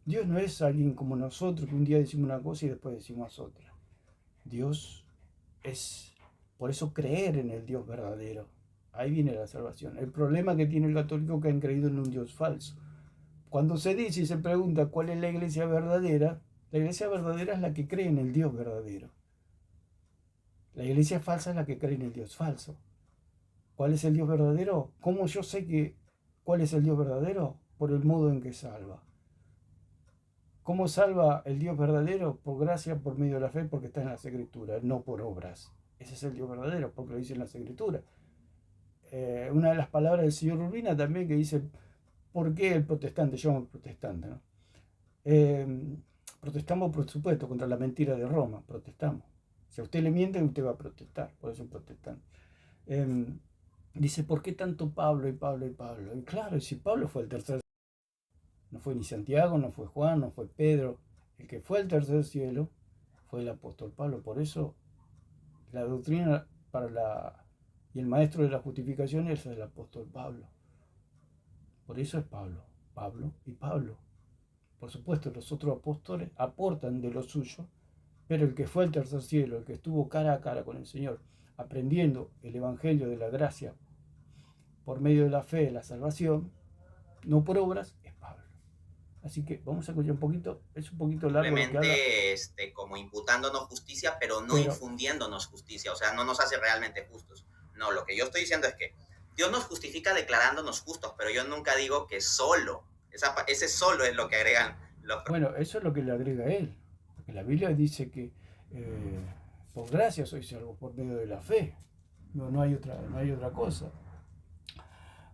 Dios no es alguien como nosotros, que un día decimos una cosa y después decimos otra. Dios es, por eso creer en el Dios verdadero. Ahí viene la salvación. El problema que tiene el católico es que han creído en un Dios falso. Cuando se dice y se pregunta cuál es la iglesia verdadera es la que cree en el Dios verdadero. La iglesia falsa es la que cree en el Dios falso. ¿Cuál es el Dios verdadero? ¿Cómo yo sé cuál es el Dios verdadero? Por el modo en que salva. ¿Cómo salva el Dios verdadero? Por gracia, por medio de la fe, porque está en las Escrituras, no por obras. Ese es el Dios verdadero, porque lo dice en las Escrituras. Una de las palabras del señor Urbina también que dice, ¿por qué el protestante? Yo llamo protestante, ¿no? Protestamos, por supuesto, contra la mentira de Roma, protestamos. Si a usted le mienten, usted va a protestar, por eso es protestante. Dice, ¿por qué tanto Pablo y Pablo y Pablo? Y claro, si Pablo fue el tercer, no fue ni Santiago, no fue Juan, no fue Pedro. El que fue al tercer cielo fue el apóstol Pablo. Por eso la doctrina y el maestro de la justificación es el apóstol Pablo. Por eso es Pablo, Pablo y Pablo. Por supuesto, los otros apóstoles aportan de lo suyo, pero el que fue al tercer cielo, el que estuvo cara a cara con el Señor, aprendiendo el evangelio de la gracia por medio de la fe, la salvación, no por obras, es Pablo. Así que vamos a escuchar un poquito, es un poquito largo lo que habla. Simplemente como imputándonos justicia, pero no Pero, infundiéndonos justicia, o sea, no nos hace realmente justos. No, lo que yo estoy diciendo es que Dios nos justifica declarándonos justos, pero yo nunca digo que solo, ese solo es lo que agregan los... bueno, eso es lo que le agrega él, porque la Biblia dice que por gracia sois salvos por medio de la fe, no hay otra cosa.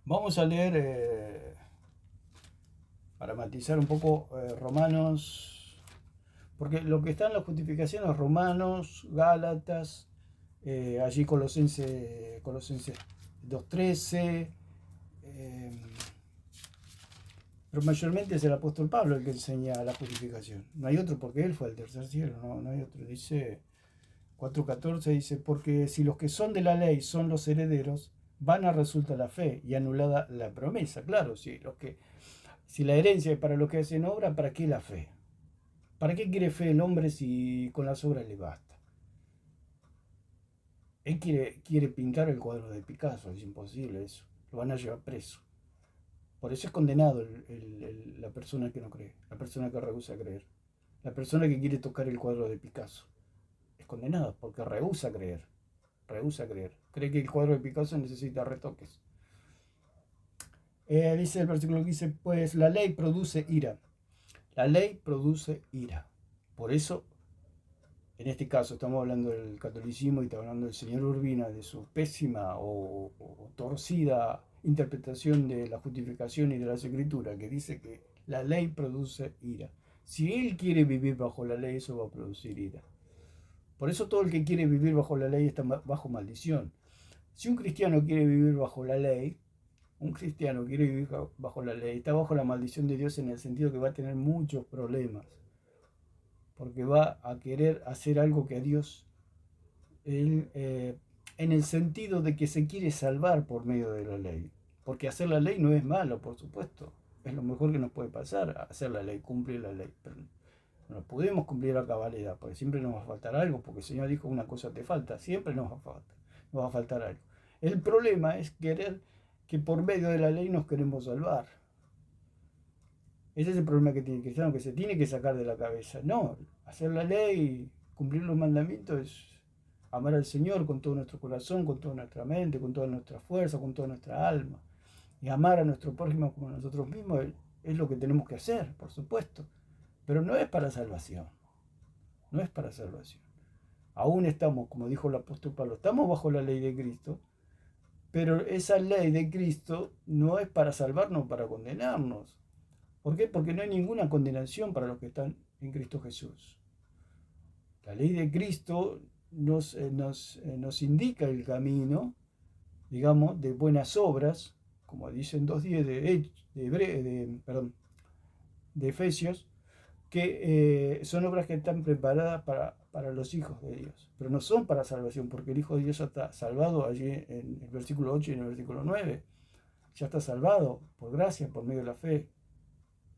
Vamos a leer, para matizar un poco, Romanos, porque lo que está en la justificación es Romanos, Gálatas, allí Colosenses 2:13, pero mayormente es el apóstol Pablo el que enseña la justificación. No hay otro, porque él fue al tercer cielo, no hay otro. Dice 4:14, dice, porque si los que son de la ley son los herederos, vana resulta la fe y anulada la promesa. Claro, si la herencia es para los que hacen obra, ¿para qué la fe? ¿Para qué quiere fe el hombre si con las obras le basta? Él quiere pintar el cuadro de Picasso, es imposible eso. Lo van a llevar preso. Por eso es condenado la persona que no cree, la persona que rehúsa creer. La persona que quiere tocar el cuadro de Picasso es condenada porque rehúsa creer. Cree que el cuadro de Picasso necesita retoques. Dice el versículo que dice, pues la ley produce ira. La ley produce ira. Por eso, en este caso, estamos hablando del catolicismo y estamos hablando del señor Urbina, de su pésima o torcida interpretación de la justificación y de las escrituras, que dice que la ley produce ira. Si él quiere vivir bajo la ley, eso va a producir ira. Por eso todo el que quiere vivir bajo la ley está bajo maldición. Si un cristiano quiere vivir bajo la ley, está bajo la maldición de Dios en el sentido que va a tener muchos problemas. Porque va a querer hacer algo que a Dios, en el sentido de que se quiere salvar por medio de la ley. Porque hacer la ley no es malo, por supuesto. Es lo mejor que nos puede pasar, hacer la ley, cumplir la ley. Pero no podemos cumplir a cabalidad, porque siempre nos va a faltar algo, porque el Señor dijo una cosa te falta, siempre nos va a faltar algo. El problema es querer que por medio de la ley nos queremos salvar. Ese es el problema que tiene el cristiano, que se tiene que sacar de la cabeza. No, hacer la ley, cumplir los mandamientos es amar al Señor con todo nuestro corazón, con toda nuestra mente, con toda nuestra fuerza, con toda nuestra alma. Y amar a nuestro prójimo como a nosotros mismos es lo que tenemos que hacer, por supuesto. Pero no es para salvación. No es para salvación. Aún estamos, como dijo el apóstol Pablo, estamos bajo la ley de Cristo, pero esa ley de Cristo no es para salvarnos, para condenarnos. ¿Por qué? Porque no hay ninguna condenación para los que están en Cristo Jesús. La ley de Cristo nos indica el camino, digamos, de buenas obras, como dicen 2:10 de Efesios, que son obras que están preparadas para los hijos de Dios, pero no son para salvación, porque el Hijo de Dios ya está salvado allí en el versículo 8 y en el versículo 9. Ya está salvado por gracia, por medio de la fe.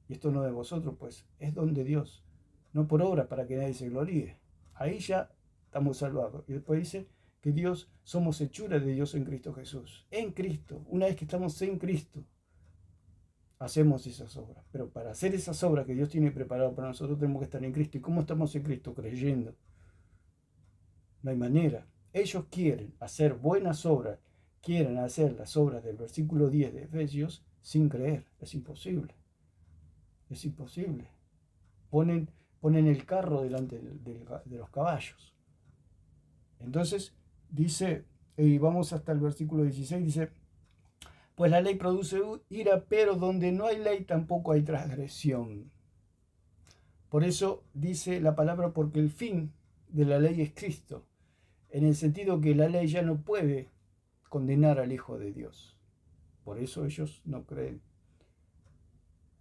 Y esto no de vosotros, pues es don de Dios, no por obra para que nadie se gloríe. Ahí ya estamos salvados. Y después dice que Dios, somos hechura de Dios en Cristo Jesús. En Cristo, una vez que estamos en Cristo, hacemos esas obras. Pero para hacer esas obras que Dios tiene preparado para nosotros, tenemos que estar en Cristo. ¿Y cómo estamos en Cristo? Creyendo. No hay manera. Ellos quieren hacer buenas obras, quieren hacer las obras del versículo 10 de Efesios sin creer. Es imposible. Es imposible. Ponen el carro delante de los caballos. Entonces, dice, y vamos hasta el versículo 16, dice, pues la ley produce ira, pero donde no hay ley tampoco hay transgresión. Por eso dice la palabra, porque el fin de la ley es Cristo, en el sentido que la ley ya no puede condenar al Hijo de Dios. Por eso ellos no creen.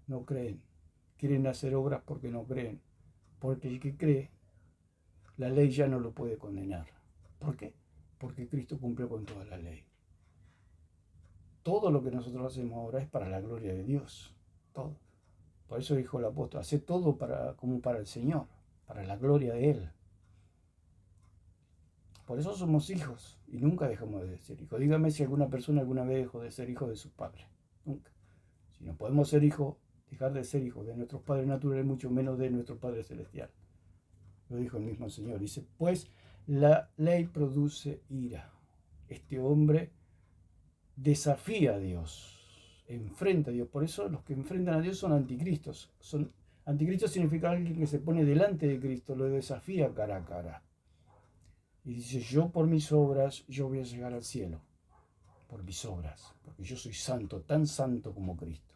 No creen. Quieren hacer obras porque no creen. Porque el que cree, la ley ya no lo puede condenar. ¿Por qué? Porque Cristo cumplió con toda la ley. Todo lo que nosotros hacemos ahora es para la gloria de Dios. Todo. Por eso dijo el apóstol, hace todo como para el Señor, para la gloria de Él. Por eso somos hijos y nunca dejamos de ser hijos. Dígame si alguna persona alguna vez dejó de ser hijo de sus padres. Nunca. Si no podemos ser hijos dejar de ser hijos de nuestros padres naturales, mucho menos de nuestro Padre Celestial. Lo dijo el mismo Señor. Dice, pues la ley produce ira. Este hombre desafía a Dios, enfrenta a Dios. Por eso los que enfrentan a Dios son anticristos. Anticristo significa alguien que se pone delante de Cristo, lo desafía cara a cara. Y dice, yo por mis obras, yo voy a llegar al cielo. Por mis obras, porque yo soy santo, tan santo como Cristo.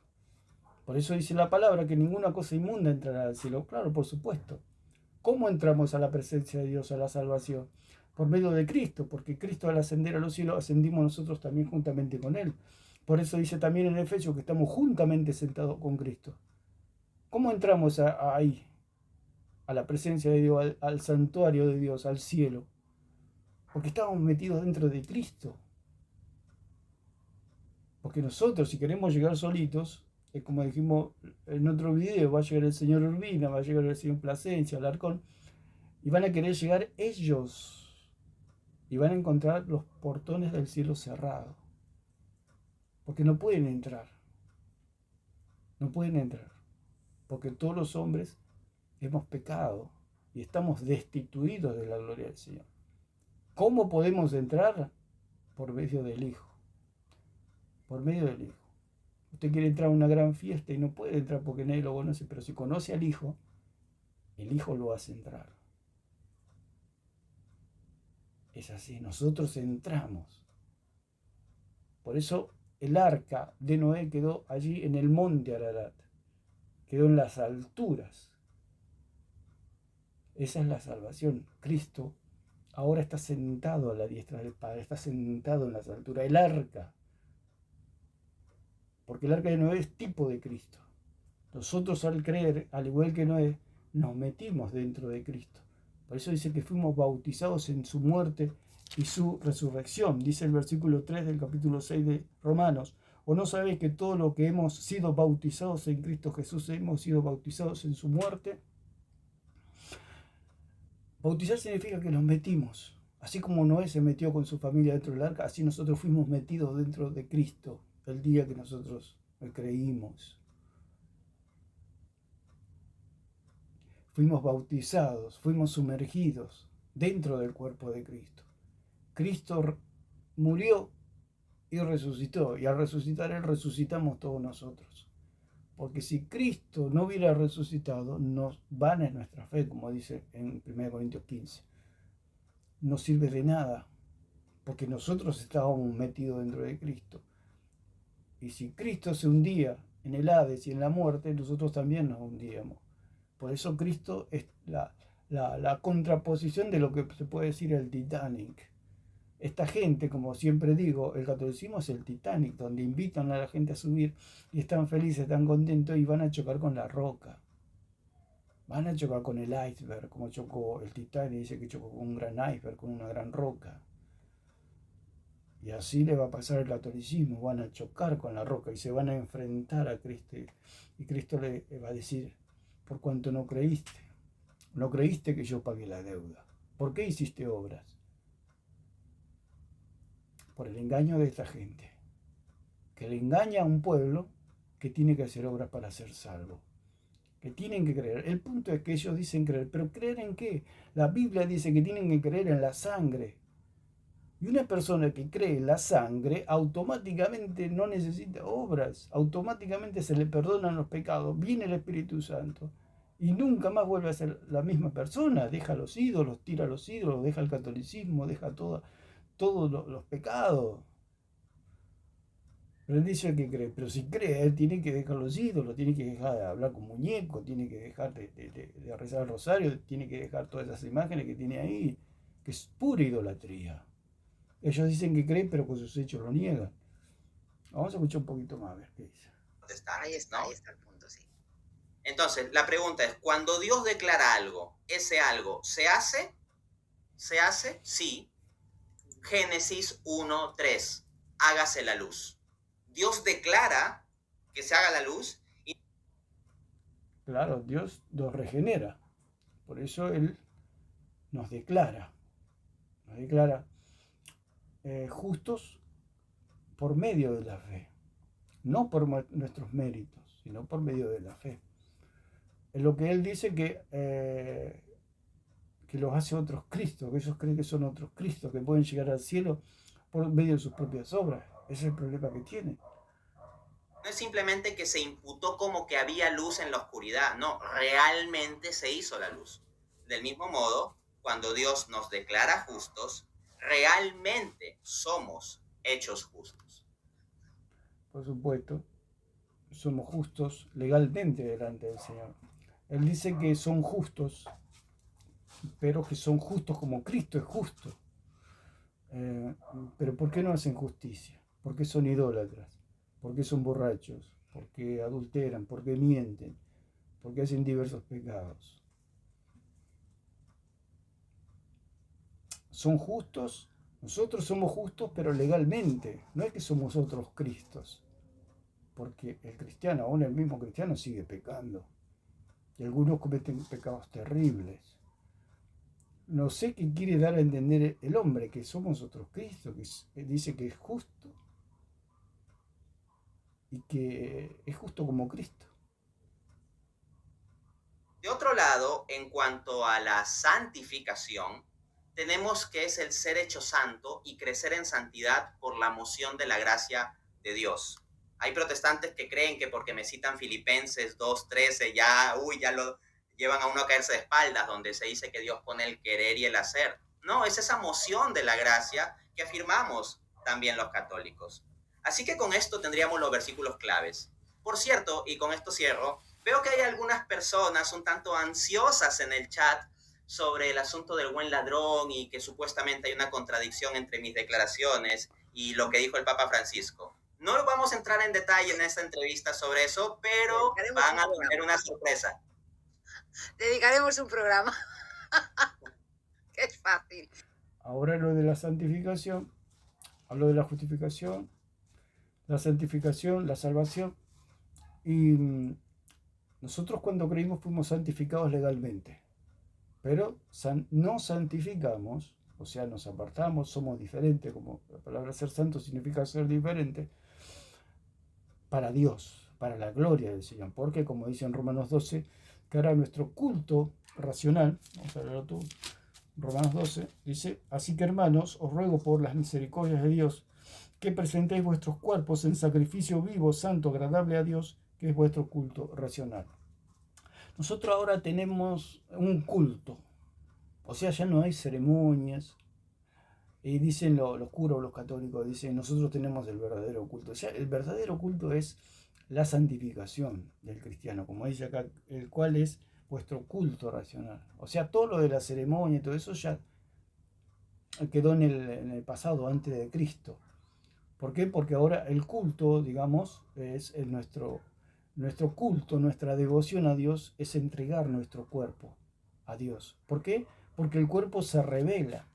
Por eso dice la palabra que ninguna cosa inmunda entrará al cielo. Claro, por supuesto. ¿Cómo entramos a la presencia de Dios, a la salvación? Por medio de Cristo, porque Cristo al ascender a los cielos ascendimos nosotros también juntamente con Él. Por eso dice también en Efesios que estamos juntamente sentados con Cristo. ¿Cómo entramos ahí? A la presencia de Dios, al santuario de Dios, al cielo. Porque estamos metidos dentro de Cristo. Porque nosotros, si queremos llegar solitos, es como dijimos en otro video, va a llegar el señor Urbina, va a llegar el señor Plasencia, Alarcón, y van a querer llegar ellos. Y van a encontrar los portones del cielo cerrados. Porque no pueden entrar. No pueden entrar. Porque todos los hombres hemos pecado y estamos destituidos de la gloria del Señor. ¿Cómo podemos entrar? Por medio del Hijo. Por medio del Hijo. Usted quiere entrar a una gran fiesta y no puede entrar porque nadie lo conoce, pero si conoce al Hijo, el Hijo lo hace entrar. Es así, nosotros entramos. Por eso el arca de Noé quedó allí en el monte Ararat, quedó en las alturas. Esa es la salvación. Cristo ahora está sentado a la diestra del Padre, está sentado en las alturas. El arca. Porque el arca de Noé es tipo de Cristo. Nosotros al creer, al igual que Noé, nos metimos dentro de Cristo. Por eso dice que fuimos bautizados en su muerte y su resurrección. Dice el versículo 3 del capítulo 6 de Romanos. ¿O no sabéis que todo lo que hemos sido bautizados en Cristo Jesús, hemos sido bautizados en su muerte? Bautizar significa que nos metimos. Así como Noé se metió con su familia dentro del arca, así nosotros fuimos metidos dentro de Cristo el día que nosotros creímos. Fuimos bautizados, fuimos sumergidos dentro del cuerpo de Cristo. Cristo murió y resucitó, y al resucitar Él resucitamos todos nosotros. Porque si Cristo no hubiera resucitado, nos vana es nuestra fe, como dice en 1 Corintios 15. No sirve de nada, porque nosotros estábamos metidos dentro de Cristo. Y si Cristo se hundía en el Hades y en la muerte, nosotros también nos hundíamos. Por eso Cristo es la contraposición de lo que se puede decir el Titanic. Esta gente, como siempre digo, el catolicismo es el Titanic, donde invitan a la gente a subir y están felices, están contentos y van a chocar con la roca. Van a chocar con el iceberg, como chocó el Titanic, dice que chocó con un gran iceberg, con una gran roca. Y así le va a pasar al catolicismo, van a chocar con la roca y se van a enfrentar a Cristo. Y Cristo le va a decir, por cuanto no creíste que yo pagué la deuda. ¿Por qué hiciste obras? Por el engaño de esta gente, que le engaña a un pueblo que tiene que hacer obras para ser salvo, que tienen que creer. El punto es que ellos dicen creer, pero ¿creer en qué? La Biblia dice que tienen que creer en la sangre. Y una persona que cree en la sangre automáticamente no necesita obras, automáticamente se le perdonan los pecados, viene el Espíritu Santo y nunca más vuelve a ser la misma persona, deja los ídolos, tira los ídolos, deja el catolicismo, deja todos los pecados. Pero él dice que cree, pero si cree, él tiene que dejar los ídolos, tiene que dejar de hablar con muñecos, tiene que dejar de rezar el rosario, tiene que dejar todas esas imágenes que tiene ahí, que es pura idolatría. Ellos dicen que creen, pero con sus hechos lo niegan. Vamos a escuchar un poquito más a ver qué dice. Ahí está el punto, sí. Entonces, la pregunta es, cuando Dios declara algo, ¿ese algo se hace? ¿Se hace? Sí. Génesis 1:3, hágase la luz. Dios declara que se haga la luz. Y... Claro, Dios nos regenera. Por eso Él nos declara justos por medio de la fe. no por nuestros méritos, sino por medio de la fe. Es lo que él dice que los hace otros Cristos, que ellos creen que son otros Cristos, que pueden llegar al cielo por medio de sus propias obras. Ese es el problema que tiene. No es simplemente que se imputó como que había luz en la oscuridad, no, realmente se hizo la luz. Del mismo modo, cuando Dios nos declara justos, realmente somos hechos justos. Por supuesto, somos justos legalmente delante del Señor. Él dice que son justos, pero que son justos como Cristo es justo. Pero ¿por qué no hacen justicia? ¿Por qué son idólatras? ¿Por qué son borrachos? ¿Por qué adulteran? ¿Por qué mienten? ¿Por qué hacen diversos pecados? ¿Son justos? Nosotros somos justos, pero legalmente. No es que somos otros Cristos. Porque el cristiano, aún el mismo cristiano, sigue pecando. Y algunos cometen pecados terribles. No sé qué quiere dar a entender el hombre, que somos otros Cristos, que dice que es justo. Y que es justo como Cristo. De otro lado, en cuanto a la santificación, tenemos que es el ser hecho santo y crecer en santidad por la moción de la gracia de Dios. Hay protestantes que creen que porque me citan Filipenses 2:13 ya lo llevan a uno a caerse de espaldas, donde se dice que Dios pone el querer y el hacer. No, es esa moción de la gracia que afirmamos también los católicos. Así que con esto tendríamos los versículos claves. Por cierto, y con esto cierro, veo que hay algunas personas un tanto ansiosas en el chat sobre el asunto del buen ladrón y que supuestamente hay una contradicción entre mis declaraciones y lo que dijo el Papa Francisco. No vamos a entrar en detalle en esta entrevista sobre eso, pero van a tener una sorpresa. Dedicaremos un programa. Que es fácil. Ahora lo de la santificación, hablo de la justificación, la santificación, la salvación. Y nosotros cuando creímos fuimos santificados legalmente. Pero no santificamos, o sea, nos apartamos, somos diferentes, como la palabra ser santo significa ser diferente, para Dios, para la gloria del Señor. Porque, como dice en Romanos 12, que ahora nuestro culto racional, vamos a verlo tú, Romanos 12, dice, así que hermanos, os ruego por las misericordias de Dios, que presentéis vuestros cuerpos en sacrificio vivo, santo, agradable a Dios, que es vuestro culto racional. Nosotros ahora tenemos un culto, o sea, ya no hay ceremonias, y dicen los curas, los católicos, dicen, nosotros tenemos el verdadero culto. O sea, el verdadero culto es la santificación del cristiano, como dice acá, el cual es vuestro culto racional. O sea, todo lo de la ceremonia y todo eso ya quedó en el pasado, antes de Cristo. ¿Por qué? Porque ahora el culto, digamos, es nuestro culto, nuestra devoción a Dios es entregar nuestro cuerpo a Dios. ¿Por qué? Porque el cuerpo se revela.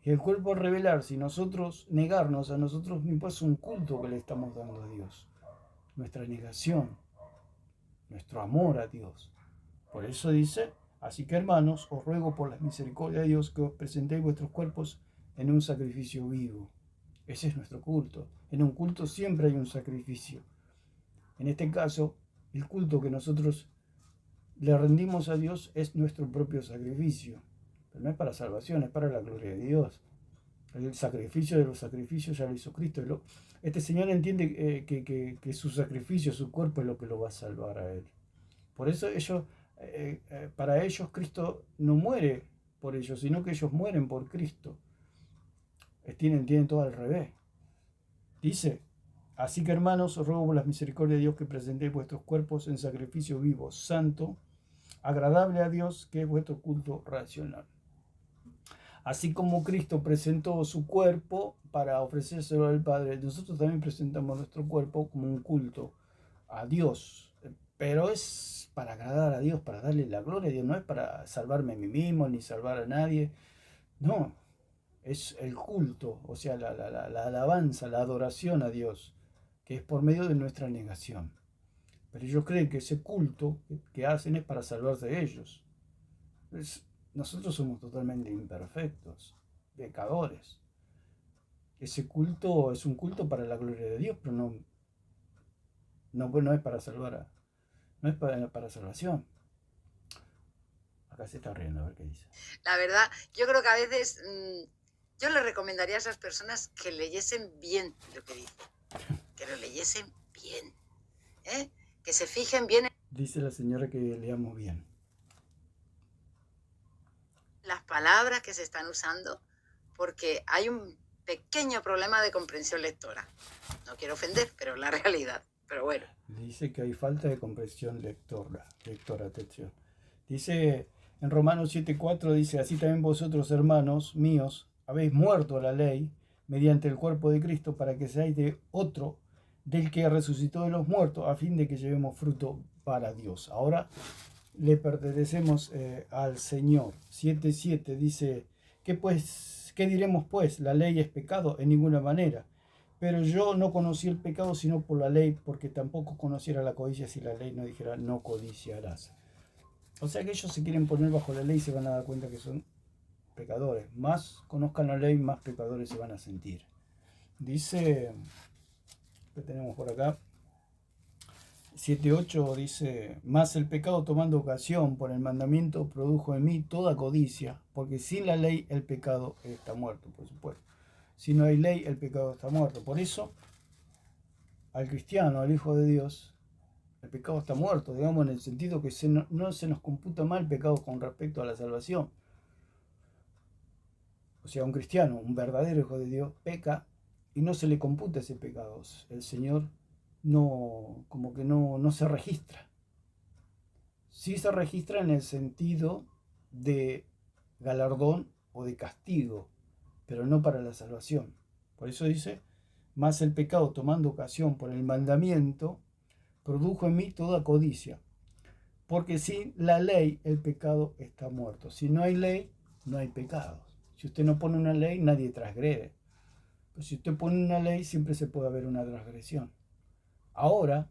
Y el cuerpo al revelarse y nosotros negarnos a nosotros mismos es un culto que le estamos dando a Dios. Nuestra negación, nuestro amor a Dios. Por eso dice, así que hermanos, os ruego por la misericordia de Dios que os presentéis vuestros cuerpos en un sacrificio vivo. Ese es nuestro culto. En un culto siempre hay un sacrificio. En este caso, el culto que nosotros le rendimos a Dios es nuestro propio sacrificio. Pero no es para salvación, es para la gloria de Dios. El sacrificio de los sacrificios ya lo hizo Cristo. Este Señor entiende que su sacrificio, su cuerpo es lo que lo va a salvar a Él. Por eso para ellos Cristo no muere por ellos, sino que ellos mueren por Cristo. Tienen todo al revés. Dice, así que hermanos, os ruego por las misericordias de Dios que presentéis vuestros cuerpos en sacrificio vivo, santo, agradable a Dios, que es vuestro culto racional. Así como Cristo presentó su cuerpo para ofrecérselo al Padre, nosotros también presentamos nuestro cuerpo como un culto a Dios. Pero es para agradar a Dios, para darle la gloria a Dios, no es para salvarme a mí mismo ni salvar a nadie. No, es el culto, o sea, la alabanza, la adoración a Dios, que es por medio de nuestra negación. Pero ellos creen que ese culto que hacen es para salvarse de ellos. Nosotros somos totalmente imperfectos, pecadores. Ese culto es un culto para la gloria de Dios, pero No, pues no es para salvar, no es para salvación. Acá se está riendo, a ver qué dice. La verdad, yo creo que a veces yo le recomendaría a esas personas que leyesen bien lo que dice, que lo leyesen bien, ¿eh? Que se fijen bien en Dice la señora que leamos bien. las palabras que se están usando, porque hay un pequeño problema de comprensión lectora. No quiero ofender, pero es la realidad. Pero bueno. Dice que hay falta de comprensión lectora, atención. Dice en Romanos 7:4, dice, así también vosotros, hermanos míos, habéis muerto a la ley mediante el cuerpo de Cristo para que seáis de otro, del que resucitó de los muertos, a fin de que llevemos fruto para Dios. Ahora le pertenecemos al Señor. 7:7 dice, ¿qué diremos pues? ¿La ley es pecado? En ninguna manera. Pero yo no conocí el pecado sino por la ley, porque tampoco conociera la codicia si la ley no dijera no codiciarás. O sea que ellos se quieren poner bajo la ley y se van a dar cuenta que son pecadores. Más conozcan la ley, más pecadores se van a sentir. Dice, ¿qué tenemos por acá? 7:8 dice, más el pecado tomando ocasión por el mandamiento produjo en mí toda codicia, porque sin la ley el pecado está muerto, por supuesto. Si no hay ley, el pecado está muerto. Por eso, al cristiano, al Hijo de Dios, el pecado está muerto, digamos, en el sentido que no se nos computa mal el pecado con respecto a la salvación. O sea, un cristiano, un verdadero Hijo de Dios, peca y no se le computa ese pecado. El Señor como que no se registra. Sí se registra en el sentido de galardón o de castigo, pero no para la salvación. Por eso dice, más el pecado tomando ocasión por el mandamiento, produjo en mí toda codicia. Porque sin la ley el pecado está muerto. Si no hay ley, no hay pecado. Si usted no pone una ley, nadie transgrede. Pero si usted pone una ley, siempre se puede haber una transgresión. Ahora,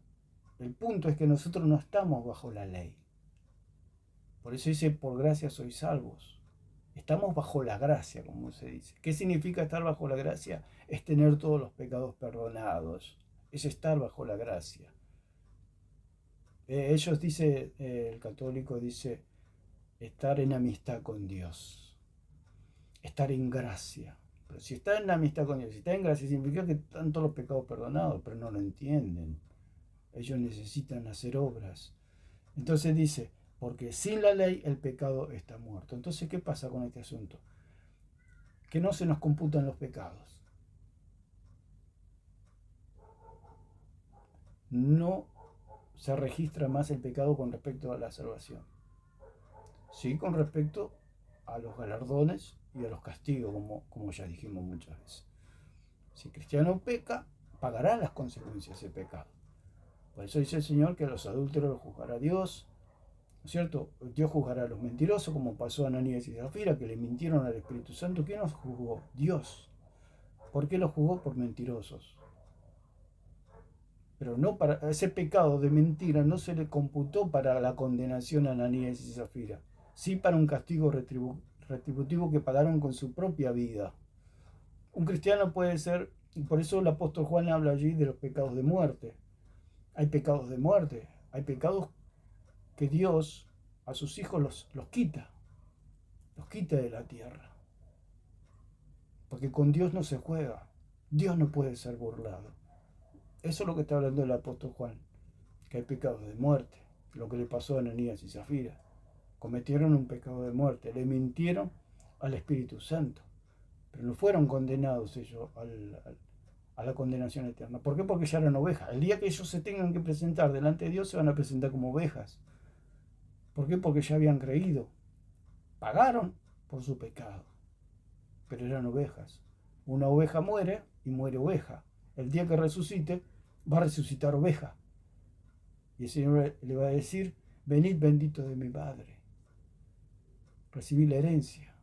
el punto es que nosotros no estamos bajo la ley. Por eso dice, por gracia sois salvos. Estamos bajo la gracia, como se dice. ¿Qué significa estar bajo la gracia? Es tener todos los pecados perdonados. Es estar bajo la gracia. Ellos dice, el católico dice, estar en amistad con Dios. Estar en gracia. Pero si está en amistad con Dios, si está en gracia, significa que están todos los pecados perdonados, pero no lo entienden. Ellos necesitan hacer obras. Entonces dice, porque sin la ley el pecado está muerto. Entonces, ¿qué pasa con este asunto? Que no se nos computan los pecados. No se registra más el pecado con respecto a la salvación. Sí, con respecto a los galardones y a los castigos, como ya dijimos muchas veces. Si el cristiano peca, pagará las consecuencias de ese pecado. Por eso dice el Señor que a los adúlteros los juzgará Dios, ¿no es cierto? Dios juzgará a los mentirosos, como pasó a Ananías y Zafira, que le mintieron al Espíritu Santo. ¿Quién los juzgó? Dios. ¿Por qué los juzgó? Por mentirosos. Pero no para ese pecado de mentira no se le computó para la condenación a Ananías y Zafira, sí para un castigo retributivo que pagaron con su propia vida. Un cristiano puede ser, y por eso el apóstol Juan habla allí de los pecados de muerte. Hay pecados de muerte, hay pecados que Dios a sus hijos los quita de la tierra. Porque con Dios no se juega, Dios no puede ser burlado. Eso es lo que está hablando el apóstol Juan, que hay pecados de muerte, lo que le pasó a Ananías y Zafira. Cometieron un pecado de muerte, le mintieron al Espíritu Santo, pero no fueron condenados ellos a la condenación eterna. ¿Por qué? Porque ya eran ovejas. El día que ellos se tengan que presentar delante de Dios, se van a presentar como ovejas. ¿Por qué? Porque ya habían creído. Pagaron por su pecado, pero eran ovejas. Una oveja muere y muere oveja. El día que resucite, va a resucitar oveja. Y el Señor le va a decir, venid benditos de mi Padre. Recibí la herencia.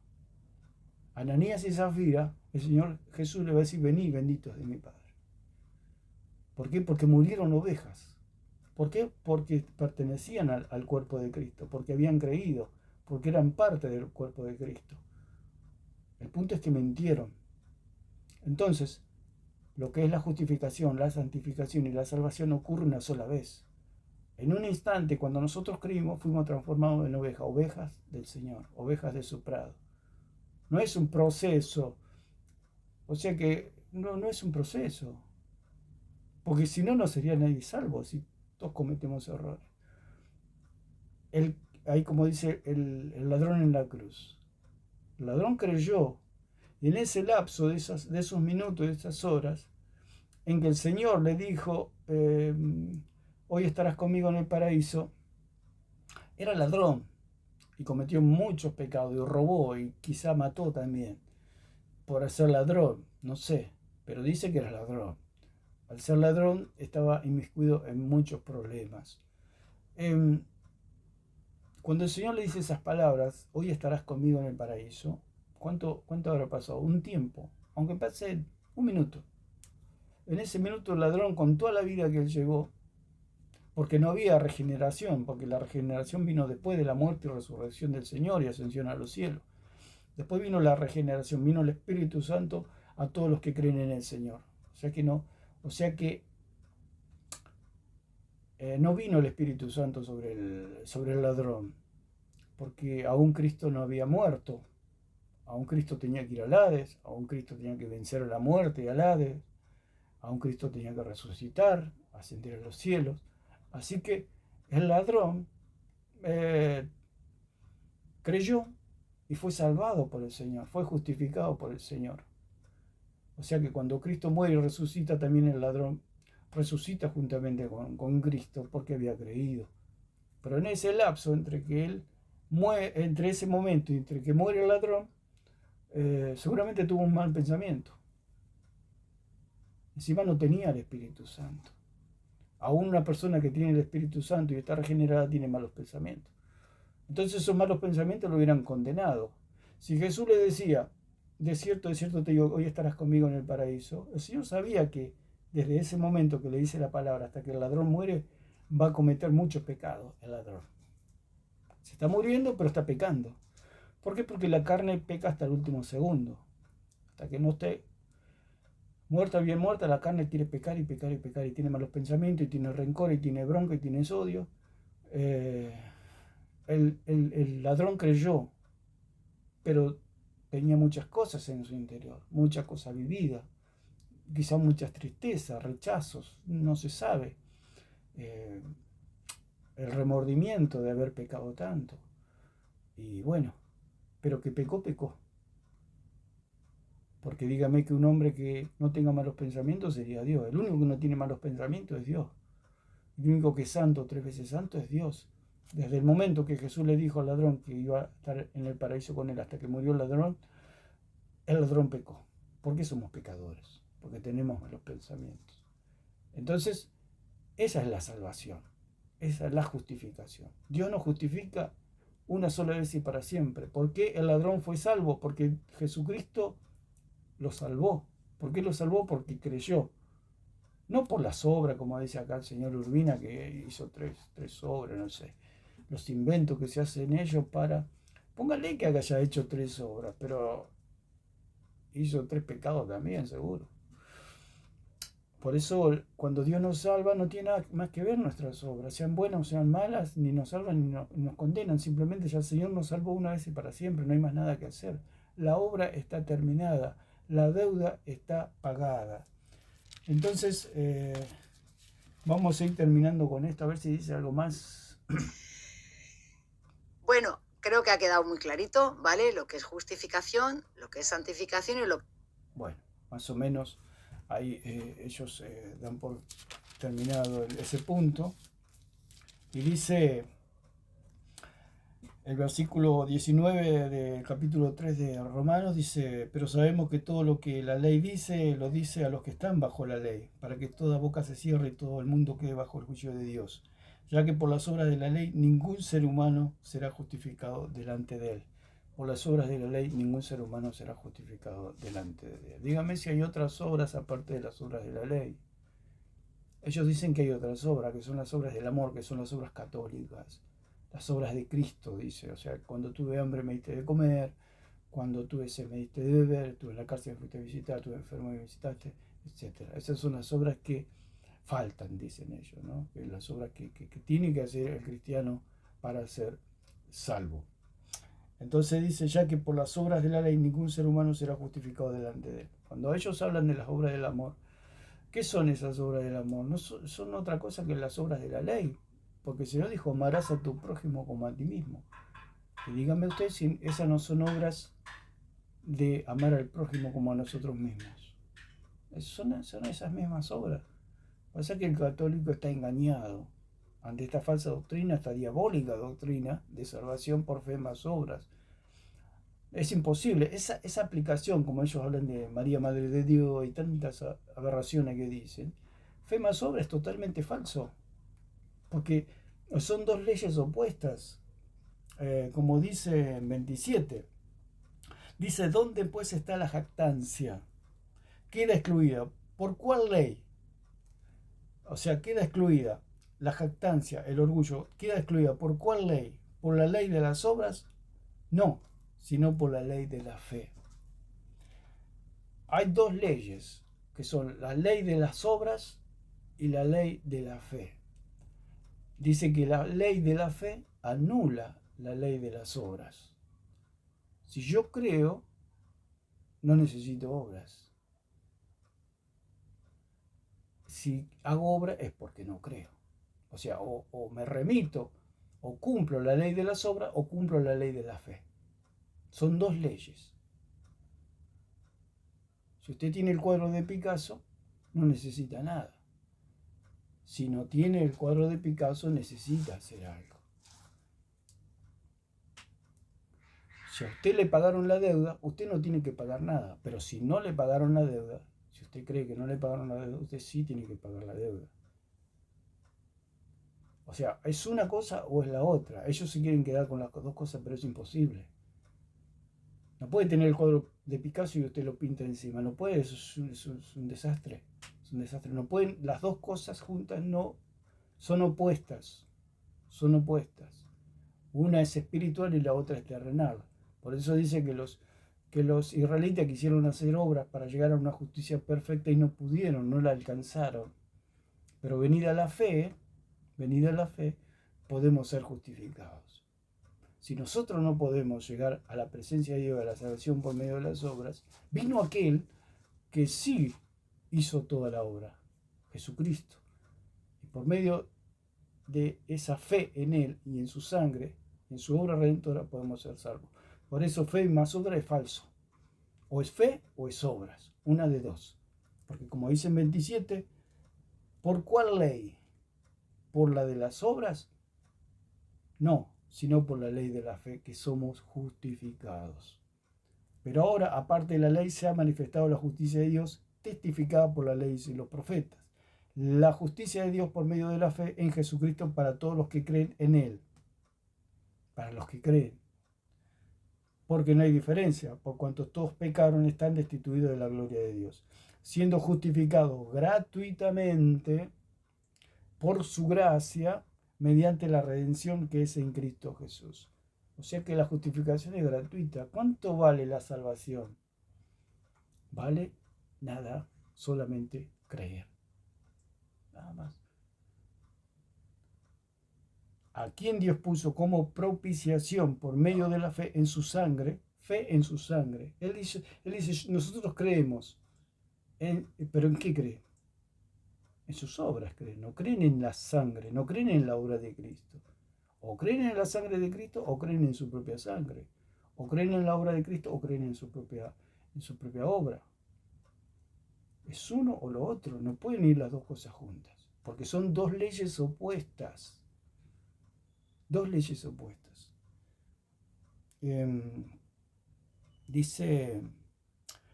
A Ananías y Zafira, el Señor Jesús le va a decir, venid benditos de mi Padre. ¿Por qué? Porque murieron ovejas. ¿Por qué? Porque pertenecían al cuerpo de Cristo, porque habían creído, porque eran parte del cuerpo de Cristo. El punto es que mintieron. Entonces, lo que es la justificación, la santificación y la salvación ocurre una sola vez. En un instante, cuando nosotros creímos, fuimos transformados en ovejas, ovejas del Señor, ovejas de su prado. No es un proceso, o sea que no es un proceso, porque si no, no sería nadie salvo, si todos cometemos errores. Ahí como dice el ladrón en la cruz. El ladrón creyó, y en ese lapso de esos minutos, de esas horas, en que el Señor le dijo, hoy estarás conmigo en el paraíso, era ladrón y cometió muchos pecados y robó y quizá mató también por ser ladrón, no sé, pero dice que era ladrón. Al ser ladrón estaba inmiscuido en muchos problemas. Cuando el Señor le dice esas palabras, hoy estarás conmigo en el paraíso, ¿cuánto habrá pasado? Un tiempo, aunque pase un minuto. En ese minuto el ladrón, con toda la vida que él llevó, porque no había regeneración, porque la regeneración vino después de la muerte y resurrección del Señor y ascensión a los cielos. Después vino la regeneración, vino el Espíritu Santo a todos los que creen en el Señor. O sea que no vino el Espíritu Santo sobre el ladrón, porque aún Cristo no había muerto, aún Cristo tenía que ir al Hades, aún Cristo tenía que vencer a la muerte y al Hades, aún Cristo tenía que resucitar, ascender a los cielos. Así que el ladrón creyó y fue salvado por el Señor, fue justificado por el Señor. O sea que cuando Cristo muere y resucita, también el ladrón resucita juntamente con Cristo porque había creído. Pero en ese lapso entre ese momento y entre que muere el ladrón, seguramente tuvo un mal pensamiento. Encima no tenía el Espíritu Santo. Aún una persona que tiene el Espíritu Santo y está regenerada tiene malos pensamientos. Entonces esos malos pensamientos lo hubieran condenado. Si Jesús le decía, de cierto te digo, hoy estarás conmigo en el paraíso, el Señor sabía que desde ese momento que le dice la palabra hasta que el ladrón muere, va a cometer muchos pecados el ladrón. Se está muriendo, pero está pecando. ¿Por qué? Porque la carne peca hasta el último segundo. Hasta que no esté muerta, bien muerta, la carne quiere pecar y pecar y pecar, y tiene malos pensamientos, y tiene rencor, y tiene bronca, y tiene odio. El ladrón creyó, pero tenía muchas cosas en su interior, muchas cosas vividas, quizás muchas tristezas, rechazos, no se sabe. El remordimiento de haber pecado tanto. Y bueno, pero que pecó. Porque dígame que un hombre que no tenga malos pensamientos sería Dios. El único que no tiene malos pensamientos es Dios. El único que es santo, 3 veces santo, es Dios. Desde el momento que Jesús le dijo al ladrón que iba a estar en el paraíso con él hasta que murió el ladrón pecó. ¿Por qué somos pecadores? Porque tenemos malos pensamientos. Entonces, esa es la salvación. Esa es la justificación. Dios nos justifica una sola vez y para siempre. ¿Por qué el ladrón fue salvo? Porque Jesucristo lo salvó. ¿Por qué lo salvó? Porque creyó. No por las obras, como dice acá el señor Urbina, que hizo tres obras, no sé. Los inventos que se hacen ellos para... Póngale que haya hecho 3 obras, pero hizo 3 pecados también, seguro. Por eso, cuando Dios nos salva, no tiene nada más que ver nuestras obras, sean buenas o sean malas, ni nos salvan ni nos condenan. Simplemente ya el Señor nos salvó una vez y para siempre, no hay más nada que hacer. La obra está terminada, la deuda está pagada. Entonces, vamos a ir terminando con esto, a ver si dice algo más. Bueno, creo que ha quedado muy clarito, ¿vale? Lo que es justificación, lo que es santificación y lo... Bueno, más o menos ahí ellos dan por terminado ese punto. Y dice el versículo 19 del capítulo 3 de Romanos, dice, pero sabemos que todo lo que la ley dice, lo dice a los que están bajo la ley, para que toda boca se cierre y todo el mundo quede bajo el juicio de Dios, ya que por las obras de la ley ningún ser humano será justificado delante de él. Por las obras de la ley ningún ser humano será justificado delante de él. Dígame si hay otras obras aparte de las obras de la ley. Ellos dicen que hay otras obras, que son las obras del amor, que son las obras católicas, las obras de Cristo, dice. O sea, cuando tuve hambre me diste de comer, cuando tuve sed me diste de beber, estuve en la cárcel me fuiste a visitar, estuve enfermo y me visitaste. etc. Esas son las obras que faltan, dicen ellos, ¿no? Que las obras que tiene que hacer el cristiano para ser salvo. Entonces dice ya que por las obras de la ley ningún ser humano será justificado delante de él. Cuando ellos hablan de las obras del amor, ¿qué son esas obras del amor? No son otra cosa que las obras de la ley. Porque el Señor dijo, amarás a tu prójimo como a ti mismo. Y dígame usted si esas no son obras de amar al prójimo como a nosotros mismos. Son esas mismas obras. Pasa que el católico está engañado ante esta falsa doctrina, esta diabólica doctrina de salvación por fe más obras. Es imposible. Esa aplicación, como ellos hablan de María Madre de Dios y tantas aberraciones que dicen, fe más obra es totalmente falso. Porque son dos leyes opuestas. Como dice en 27. Dice, ¿dónde pues está la jactancia? Queda excluida. ¿Por cuál ley? O sea, queda excluida la jactancia, el orgullo, queda excluida. ¿Por cuál ley? ¿Por la ley de las obras? No, sino por la ley de la fe. Hay dos leyes, que son la ley de las obras y la ley de la fe. Dice que la ley de la fe anula la ley de las obras. Si yo creo, no necesito obras. Si hago obra es porque no creo. O sea, o me remito, o cumplo la ley de las obras, o cumplo la ley de la fe. Son dos leyes. Si usted tiene el cuadro de Picasso, no necesita nada. Si no tiene el cuadro de Picasso, necesita hacer algo. Si a usted le pagaron la deuda, usted no tiene que pagar nada. Pero si no le pagaron la deuda, si usted cree que no le pagaron la deuda, usted sí tiene que pagar la deuda. O sea, ¿es una cosa o es la otra? Ellos se quieren quedar con las dos cosas, pero es imposible. No puede tener el cuadro de Picasso y usted lo pinta encima. No puede, eso es un desastre. Es un desastre. No pueden, las dos cosas juntas no son opuestas. Son opuestas. Una es espiritual y la otra es terrenal. Por eso dice que los israelitas quisieron hacer obras para llegar a una justicia perfecta y no pudieron, no la alcanzaron. Pero venida la fe, podemos ser justificados. Si nosotros no podemos llegar a la presencia de Dios, a la salvación por medio de las obras, vino aquel que sí hizo toda la obra, Jesucristo. Y por medio de esa fe en Él y en su sangre, en su obra redentora, podemos ser salvos. Por eso fe más obra es falso. O es fe o es obras. Una de dos. Porque como dice en 27, ¿por cuál ley? ¿Por la de las obras? No, sino por la ley de la fe, que somos justificados. Pero ahora, aparte de la ley, se ha manifestado la justicia de Dios, testificada por la ley y los profetas. La justicia de Dios por medio de la fe en Jesucristo para todos los que creen en Él. Para los que creen. Porque no hay diferencia, por cuanto todos pecaron, están destituidos de la gloria de Dios, siendo justificados gratuitamente por su gracia, mediante la redención que es en Cristo Jesús. O sea que la justificación es gratuita. ¿Cuánto vale la salvación? Vale nada, solamente creer. Nada más. A quien Dios puso como propiciación por medio de la fe en su sangre, Él dice, nosotros creemos, ¿pero en qué creen? En sus obras creen, no creen en la sangre, no creen en la obra de Cristo. O creen en la sangre de Cristo o creen en su propia sangre. O creen en la obra de Cristo o creen en su propia obra. Es uno o lo otro, no pueden ir las dos cosas juntas, porque son dos leyes opuestas. Dos leyes opuestas. Dice,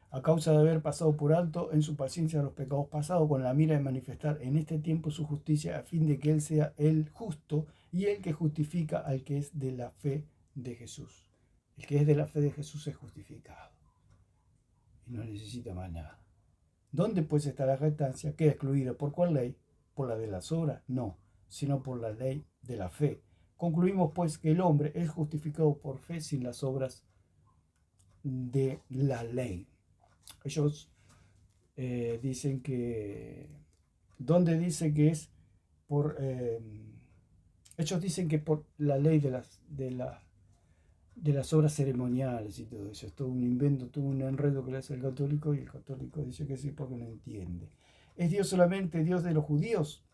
a causa de haber pasado por alto en su paciencia los pecados pasados, con la mira de manifestar en este tiempo su justicia, a fin de que Él sea el justo y el que justifica al que es de la fe de Jesús. El que es de la fe de Jesús es justificado y no necesita más nada. ¿Dónde pues está la jactancia? ¿Queda excluida por cuál ley? ¿Por la de las obras? No, sino por la ley de la fe. Concluimos pues que el hombre es justificado por fe sin las obras de la ley. Ellos dicen que, ¿dónde dice que es por, ellos dicen que por la ley de las obras ceremoniales y todo eso? Es todo un invento, todo un enredo que le hace el católico, y el católico dice que sí porque no entiende. ¿Es Dios solamente Dios de los judíos?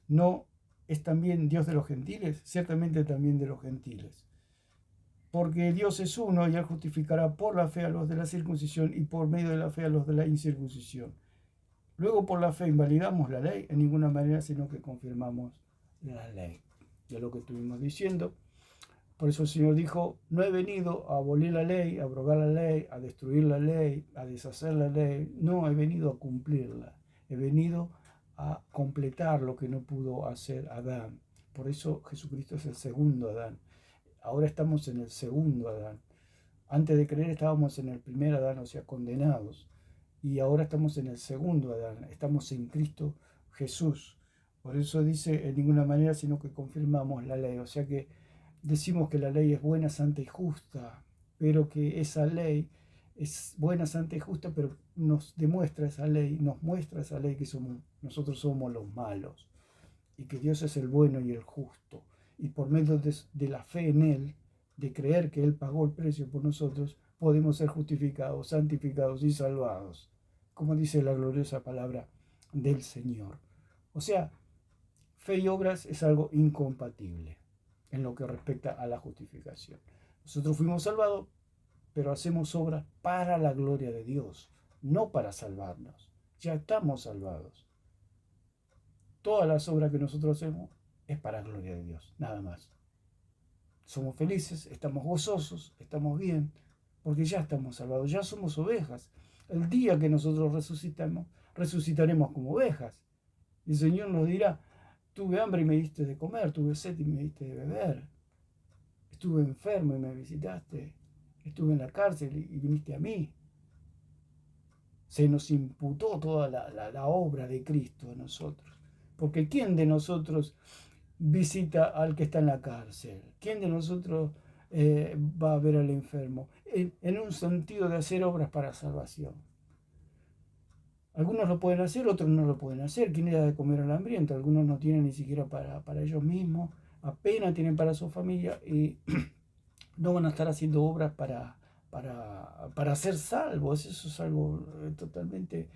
¿No es también Dios de los gentiles? Ciertamente también de los gentiles. Porque Dios es uno y Él justificará por la fe a los de la circuncisión y por medio de la fe a los de la incircuncisión. Luego por la fe invalidamos la ley en ninguna manera, sino que confirmamos la ley. Ya lo que estuvimos diciendo. Por eso el Señor dijo, no he venido a abolir la ley, a abrogar la ley, a destruir la ley, a deshacer la ley. No, he venido a cumplirla. He venido a completar lo que no pudo hacer Adán. Por eso Jesucristo es el segundo Adán. Ahora estamos en el segundo Adán. Antes de creer estábamos en el primer Adán, o sea, condenados. Y ahora estamos en el segundo Adán. Estamos en Cristo Jesús. Por eso dice, en ninguna manera, sino que confirmamos la ley. O sea que decimos que la ley es buena, santa y justa, pero que esa ley es buena, santa y justa, pero nos demuestra esa ley, nos muestra esa ley que nosotros somos los malos y que Dios es el bueno y el justo. Y por medio de la fe en Él, de creer que Él pagó el precio por nosotros, podemos ser justificados, santificados y salvados, como dice la gloriosa palabra del Señor. O sea, fe y obras es algo incompatible en lo que respecta a la justificación. Nosotros fuimos salvados, pero hacemos obras para la gloria de Dios, no para salvarnos. Ya estamos salvados. Todas las obras que nosotros hacemos es para la gloria de Dios, nada más. Somos felices, estamos gozosos, estamos bien, porque ya estamos salvados, ya somos ovejas. El día que nosotros resucitamos, resucitaremos como ovejas. Y el Señor nos dirá, tuve hambre y me diste de comer, tuve sed y me diste de beber, estuve enfermo y me visitaste, estuve en la cárcel y viniste a mí. Se nos imputó toda la obra de Cristo a nosotros. Porque ¿quién de nosotros visita al que está en la cárcel? ¿Quién de nosotros va a ver al enfermo? En un sentido de hacer obras para salvación. Algunos lo pueden hacer, otros no lo pueden hacer. ¿Quién le da de comer al hambriento? Algunos no tienen ni siquiera para ellos mismos, apenas tienen para su familia y no van a estar haciendo obras para ser salvos. Eso es algo totalmente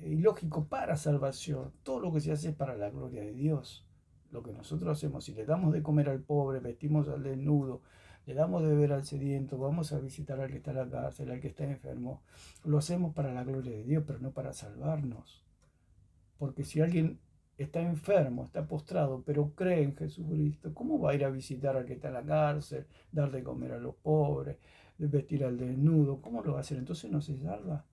ilógico para salvación. Todo lo que se hace es para la gloria de Dios. Lo que nosotros hacemos, si le damos de comer al pobre, vestimos al desnudo, le damos de beber al sediento, vamos a visitar al que está en la cárcel, al que está enfermo, lo hacemos para la gloria de Dios, pero no para salvarnos. Porque si alguien está enfermo, está postrado, pero cree en Jesucristo, ¿cómo va a ir a visitar al que está en la cárcel, dar de comer a los pobres, vestir al desnudo? ¿Cómo lo va a hacer? Entonces no se salva.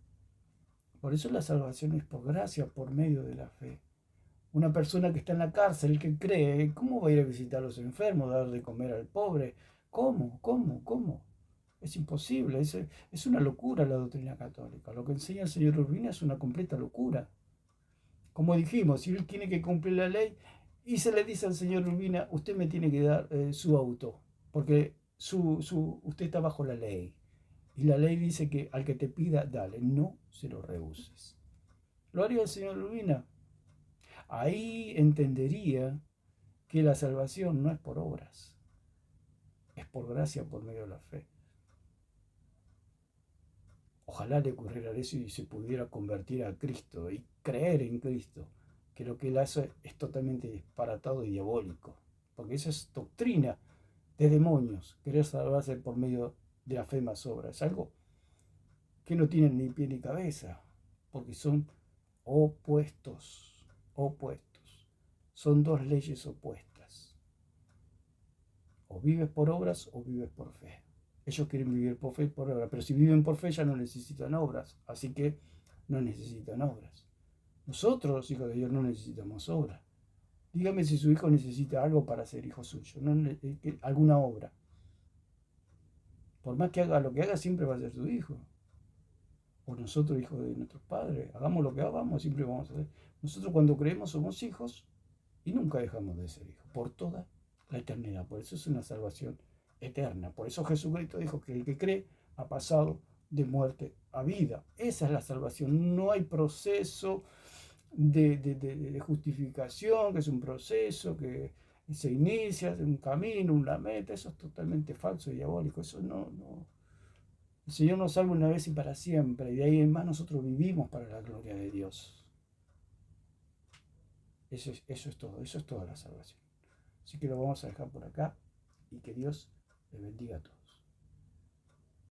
Por eso la salvación es por gracia, por medio de la fe. Una persona que está en la cárcel, que cree, ¿cómo va a ir a visitar a los enfermos, dar de comer al pobre? ¿Cómo? Es imposible, es una locura la doctrina católica. Lo que enseña el señor Urbina es una completa locura. Como dijimos, si él tiene que cumplir la ley y se le dice al señor Urbina, usted me tiene que dar su auto, porque usted está bajo la ley. Y la ley dice que al que te pida, dale, no se lo rehuses. ¿Lo haría el señor Urbina? Ahí entendería que la salvación no es por obras, es por gracia, por medio de la fe. Ojalá le ocurriera eso y se pudiera convertir a Cristo y creer en Cristo, que lo que él hace es totalmente disparatado y diabólico, porque esa es doctrina de demonios, querer salvarse por medio de la fe más obra. Es algo que no tiene ni pie ni cabeza, porque son opuestos. Son dos leyes opuestas. O vives por obras o vives por fe. Ellos quieren vivir por fe y por obras, pero si viven por fe ya no necesitan obras, así que no necesitan obras. Nosotros, los hijos de Dios, no necesitamos obras. Dígame si su hijo necesita algo para ser hijo suyo, alguna obra. Por más que haga lo que haga, siempre va a ser su hijo. O nosotros, hijos de nuestros padres, hagamos lo que hagamos, siempre vamos a ser. Nosotros cuando creemos somos hijos y nunca dejamos de ser hijos, por toda la eternidad. Por eso es una salvación eterna. Por eso Jesucristo dijo que el que cree ha pasado de muerte a vida. Esa es la salvación. No hay proceso de justificación, que es un proceso que se inicia, un camino, una meta. Eso es totalmente falso y diabólico. Eso no. El Señor nos salva una vez y para siempre, y de ahí en más nosotros vivimos para la gloria de Dios. Eso es todo, eso es toda la salvación. Así que lo vamos a dejar por acá y que Dios les bendiga a todos.